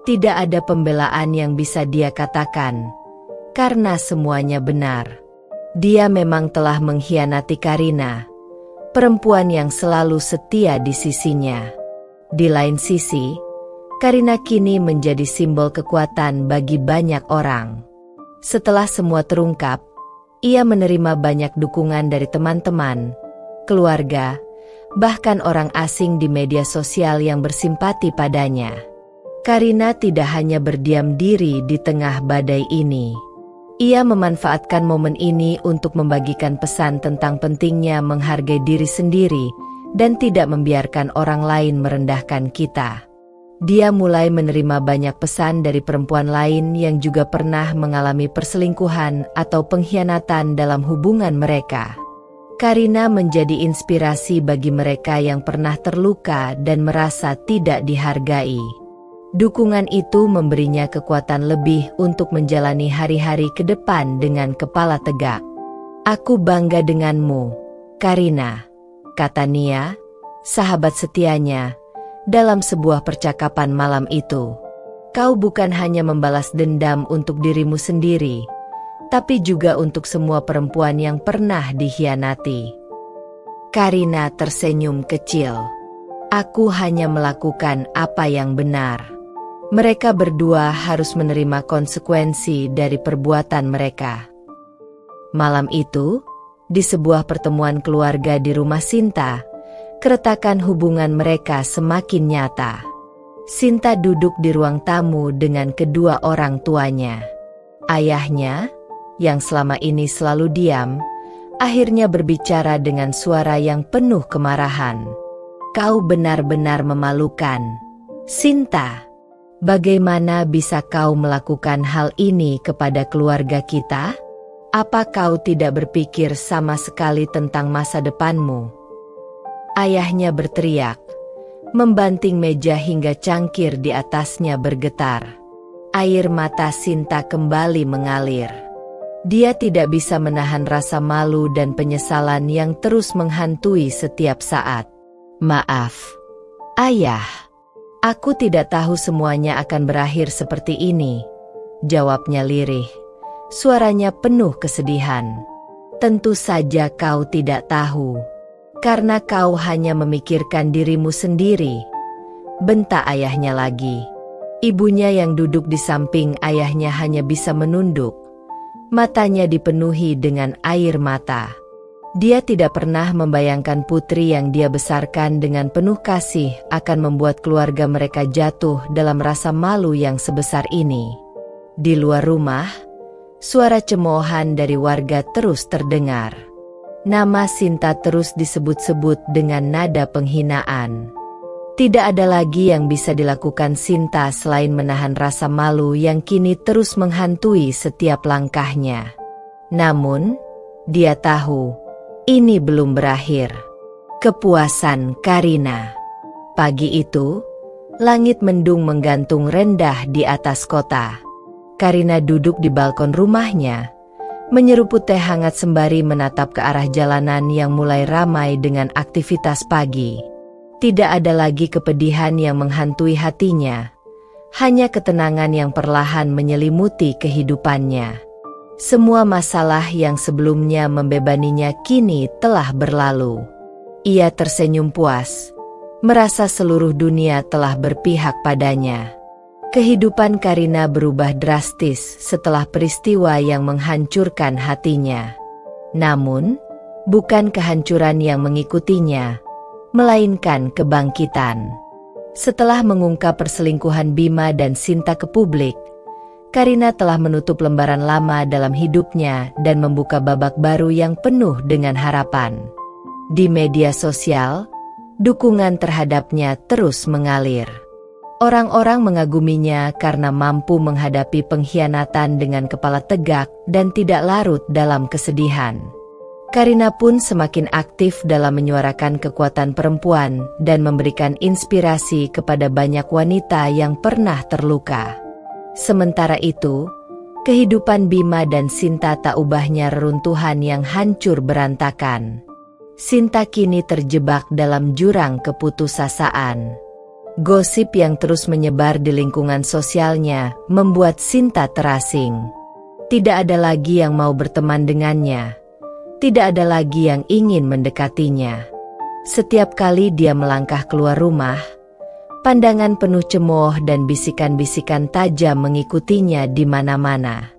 Tidak ada pembelaan yang bisa dia katakan, karena semuanya benar. Dia memang telah mengkhianati Karina, perempuan yang selalu setia di sisinya. Di lain sisi, Karina kini menjadi simbol kekuatan bagi banyak orang. Setelah semua terungkap, ia menerima banyak dukungan dari teman-teman, keluarga, bahkan orang asing di media sosial yang bersimpati padanya. Karina tidak hanya berdiam diri di tengah badai ini. Ia memanfaatkan momen ini untuk membagikan pesan tentang pentingnya menghargai diri sendiri dan tidak membiarkan orang lain merendahkan kita. Dia mulai menerima banyak pesan dari perempuan lain yang juga pernah mengalami perselingkuhan atau pengkhianatan dalam hubungan mereka. Karina menjadi inspirasi bagi mereka yang pernah terluka dan merasa tidak dihargai. Dukungan itu memberinya kekuatan lebih untuk menjalani hari-hari ke depan dengan kepala tegak. "Aku bangga denganmu, Karina," kata Nia, sahabat setianya, dalam sebuah percakapan malam itu. "Kau bukan hanya membalas dendam untuk dirimu sendiri, tapi juga untuk semua perempuan yang pernah dikhianati." Karina tersenyum kecil. "Aku hanya melakukan apa yang benar. Mereka berdua harus menerima konsekuensi dari perbuatan mereka." Malam itu, di sebuah pertemuan keluarga di rumah Sinta, keretakan hubungan mereka semakin nyata. Sinta duduk di ruang tamu dengan kedua orang tuanya. Ayahnya, yang selama ini selalu diam, akhirnya berbicara dengan suara yang penuh kemarahan. "Kau benar-benar memalukan, Sinta. Bagaimana bisa kau melakukan hal ini kepada keluarga kita? Apa kau tidak berpikir sama sekali tentang masa depanmu?" Ayahnya berteriak, membanting meja hingga cangkir di atasnya bergetar. Air mata Sinta kembali mengalir. Dia tidak bisa menahan rasa malu dan penyesalan yang terus menghantui setiap saat. "Maaf, Ayah. Aku tidak tahu semuanya akan berakhir seperti ini," jawabnya lirih. Suaranya penuh kesedihan. "Tentu saja kau tidak tahu, karena kau hanya memikirkan dirimu sendiri," bentak ayahnya lagi. Ibunya yang duduk di samping ayahnya hanya bisa menunduk. Matanya dipenuhi dengan air mata. Dia tidak pernah membayangkan putri yang dia besarkan dengan penuh kasih akan membuat keluarga mereka jatuh dalam rasa malu yang sebesar ini. Di luar rumah, suara cemoohan dari warga terus terdengar. Nama Sinta terus disebut-sebut dengan nada penghinaan. Tidak ada lagi yang bisa dilakukan Sinta selain menahan rasa malu yang kini terus menghantui setiap langkahnya. Namun, dia tahu ini belum berakhir. Kepuasan Karina. Pagi itu, langit mendung menggantung rendah di atas kota. Karina duduk di balkon rumahnya, menyeruput teh hangat sembari menatap ke arah jalanan yang mulai ramai dengan aktivitas pagi. Tidak ada lagi kepedihan yang menghantui hatinya, hanya ketenangan yang perlahan menyelimuti kehidupannya. Semua masalah yang sebelumnya membebaninya kini telah berlalu. Ia tersenyum puas, merasa seluruh dunia telah berpihak padanya. Kehidupan Karina berubah drastis setelah peristiwa yang menghancurkan hatinya. Namun, bukan kehancuran yang mengikutinya, melainkan kebangkitan. Setelah mengungkap perselingkuhan Bima dan Sinta ke publik, Karina telah menutup lembaran lama dalam hidupnya dan membuka babak baru yang penuh dengan harapan. Di media sosial, dukungan terhadapnya terus mengalir. Orang-orang mengaguminya karena mampu menghadapi pengkhianatan dengan kepala tegak dan tidak larut dalam kesedihan. Karina pun semakin aktif dalam menyuarakan kekuatan perempuan dan memberikan inspirasi kepada banyak wanita yang pernah terluka. Sementara itu, kehidupan Bima dan Sinta tak ubahnya reruntuhan yang hancur berantakan. Sinta kini terjebak dalam jurang keputusasaan. Gosip yang terus menyebar di lingkungan sosialnya membuat Sinta terasing. Tidak ada lagi yang mau berteman dengannya. Tidak ada lagi yang ingin mendekatinya. Setiap kali dia melangkah keluar rumah, pandangan penuh cemooh dan bisikan-bisikan tajam mengikutinya di mana-mana.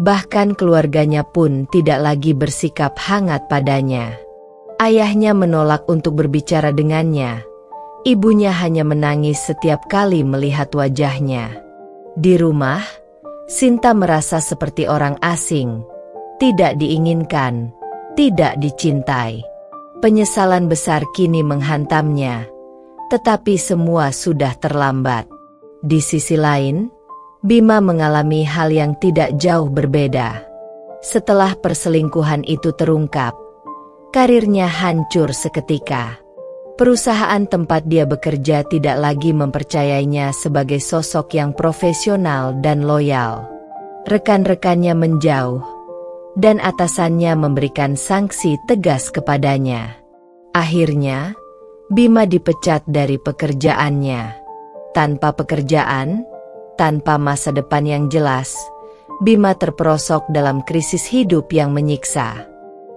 Bahkan keluarganya pun tidak lagi bersikap hangat padanya. Ayahnya menolak untuk berbicara dengannya. Ibunya hanya menangis setiap kali melihat wajahnya. Di rumah, Sinta merasa seperti orang asing, tidak diinginkan, tidak dicintai. Penyesalan besar kini menghantamnya. Tetapi semua sudah terlambat. Di sisi lain, Bima mengalami hal yang tidak jauh berbeda. Setelah perselingkuhan itu terungkap, karirnya hancur seketika. Perusahaan tempat dia bekerja tidak lagi mempercayainya sebagai sosok yang profesional dan loyal. Rekan-rekannya menjauh, dan atasannya memberikan sanksi tegas kepadanya. Akhirnya, Bima dipecat dari pekerjaannya. Tanpa pekerjaan, tanpa masa depan yang jelas, Bima terperosok dalam krisis hidup yang menyiksa.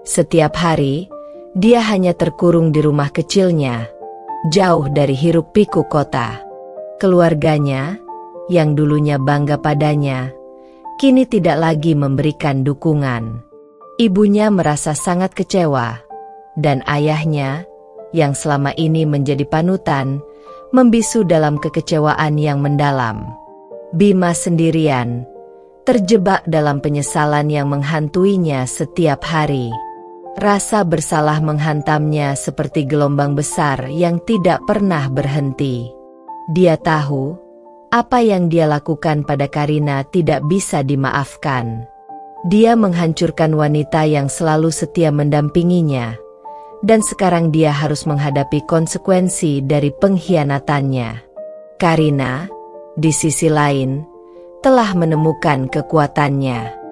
Setiap hari, dia hanya terkurung di rumah kecilnya, jauh dari hiruk-pikuk kota. Keluarganya, yang dulunya bangga padanya, kini tidak lagi memberikan dukungan. Ibunya merasa sangat kecewa, dan ayahnya, yang selama ini menjadi panutan, membisu dalam kekecewaan yang mendalam. Bima sendirian, terjebak dalam penyesalan yang menghantuinya setiap hari. Rasa bersalah menghantamnya seperti gelombang besar yang tidak pernah berhenti. Dia tahu, apa yang dia lakukan pada Karina tidak bisa dimaafkan. Dia menghancurkan wanita yang selalu setia mendampinginya. Dan sekarang dia harus menghadapi konsekuensi dari pengkhianatannya. Karina, di sisi lain, telah menemukan kekuatannya.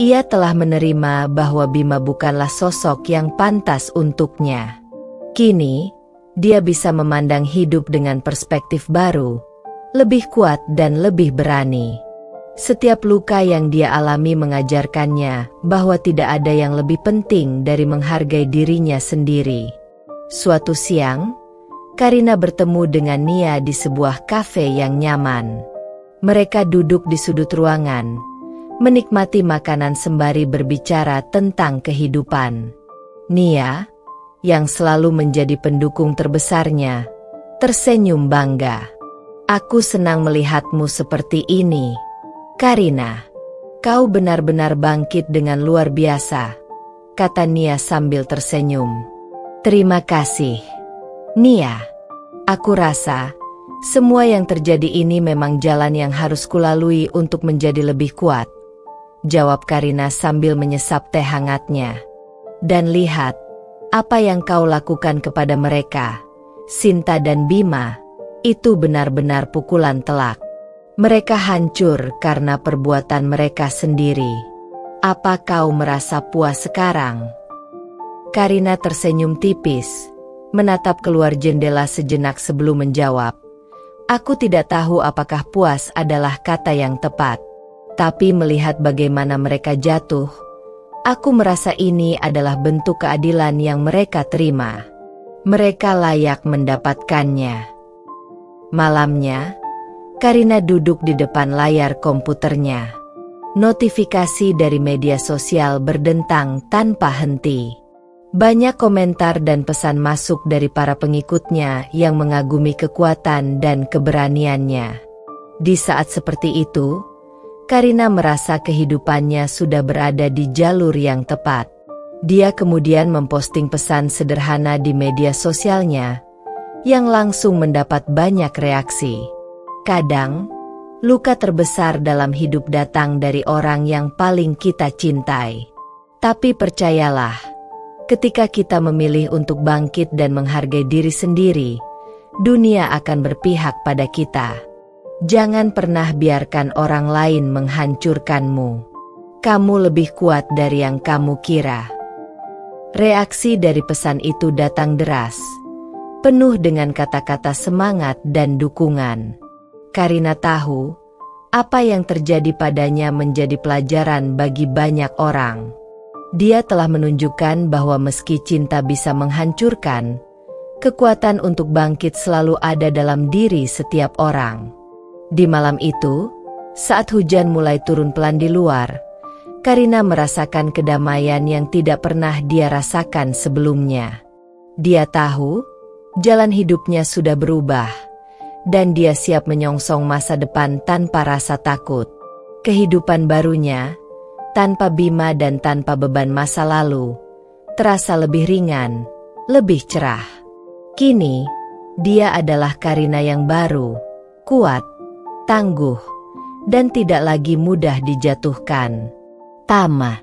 Ia telah menerima bahwa Bima bukanlah sosok yang pantas untuknya. Kini, dia bisa memandang hidup dengan perspektif baru, lebih kuat dan lebih berani. Setiap luka yang dia alami mengajarkannya bahwa tidak ada yang lebih penting dari menghargai dirinya sendiri. Suatu siang, Karina bertemu dengan Nia di sebuah kafe yang nyaman. Mereka duduk di sudut ruangan, menikmati makanan sembari berbicara tentang kehidupan. Nia, yang selalu menjadi pendukung terbesarnya, tersenyum bangga. Aku senang melihatmu seperti ini, Karina. Kau benar-benar bangkit dengan luar biasa, kata Nia sambil tersenyum. Terima kasih, Nia. Aku rasa semua yang terjadi ini memang jalan yang harus kulalui untuk menjadi lebih kuat, jawab Karina sambil menyesap teh hangatnya. Dan lihat apa yang kau lakukan kepada mereka, Sinta dan Bima, itu benar-benar pukulan telak. Mereka hancur karena perbuatan mereka sendiri. Apa kau merasa puas sekarang? Karina tersenyum tipis, menatap keluar jendela sejenak sebelum menjawab. Aku tidak tahu apakah puas adalah kata yang tepat. Tapi melihat bagaimana mereka jatuh, aku merasa ini adalah bentuk keadilan yang mereka terima. Mereka layak mendapatkannya. Malamnya, Karina duduk di depan layar komputernya. Notifikasi dari media sosial berdentang tanpa henti. Banyak komentar dan pesan masuk dari para pengikutnya yang mengagumi kekuatan dan keberaniannya. Di saat seperti itu, Karina merasa kehidupannya sudah berada di jalur yang tepat. Dia kemudian memposting pesan sederhana di media sosialnya, yang langsung mendapat banyak reaksi. Kadang, luka terbesar dalam hidup datang dari orang yang paling kita cintai. Tapi percayalah, ketika kita memilih untuk bangkit dan menghargai diri sendiri, dunia akan berpihak pada kita. Jangan pernah biarkan orang lain menghancurkanmu. Kamu lebih kuat dari yang kamu kira. Reaksi dari pesan itu datang deras, penuh dengan kata-kata semangat dan dukungan. Karina tahu, apa yang terjadi padanya menjadi pelajaran bagi banyak orang. Dia telah menunjukkan bahwa meski cinta bisa menghancurkan, kekuatan untuk bangkit selalu ada dalam diri setiap orang. Di malam itu, saat hujan mulai turun pelan di luar, Karina merasakan kedamaian yang tidak pernah dia rasakan sebelumnya. Dia tahu, jalan hidupnya sudah berubah, dan dia siap menyongsong masa depan tanpa rasa takut. Kehidupan barunya, tanpa Bima dan tanpa beban masa lalu, terasa lebih ringan, lebih cerah. Kini, dia adalah Karina yang baru, kuat, tangguh, dan tidak lagi mudah dijatuhkan. Tamat.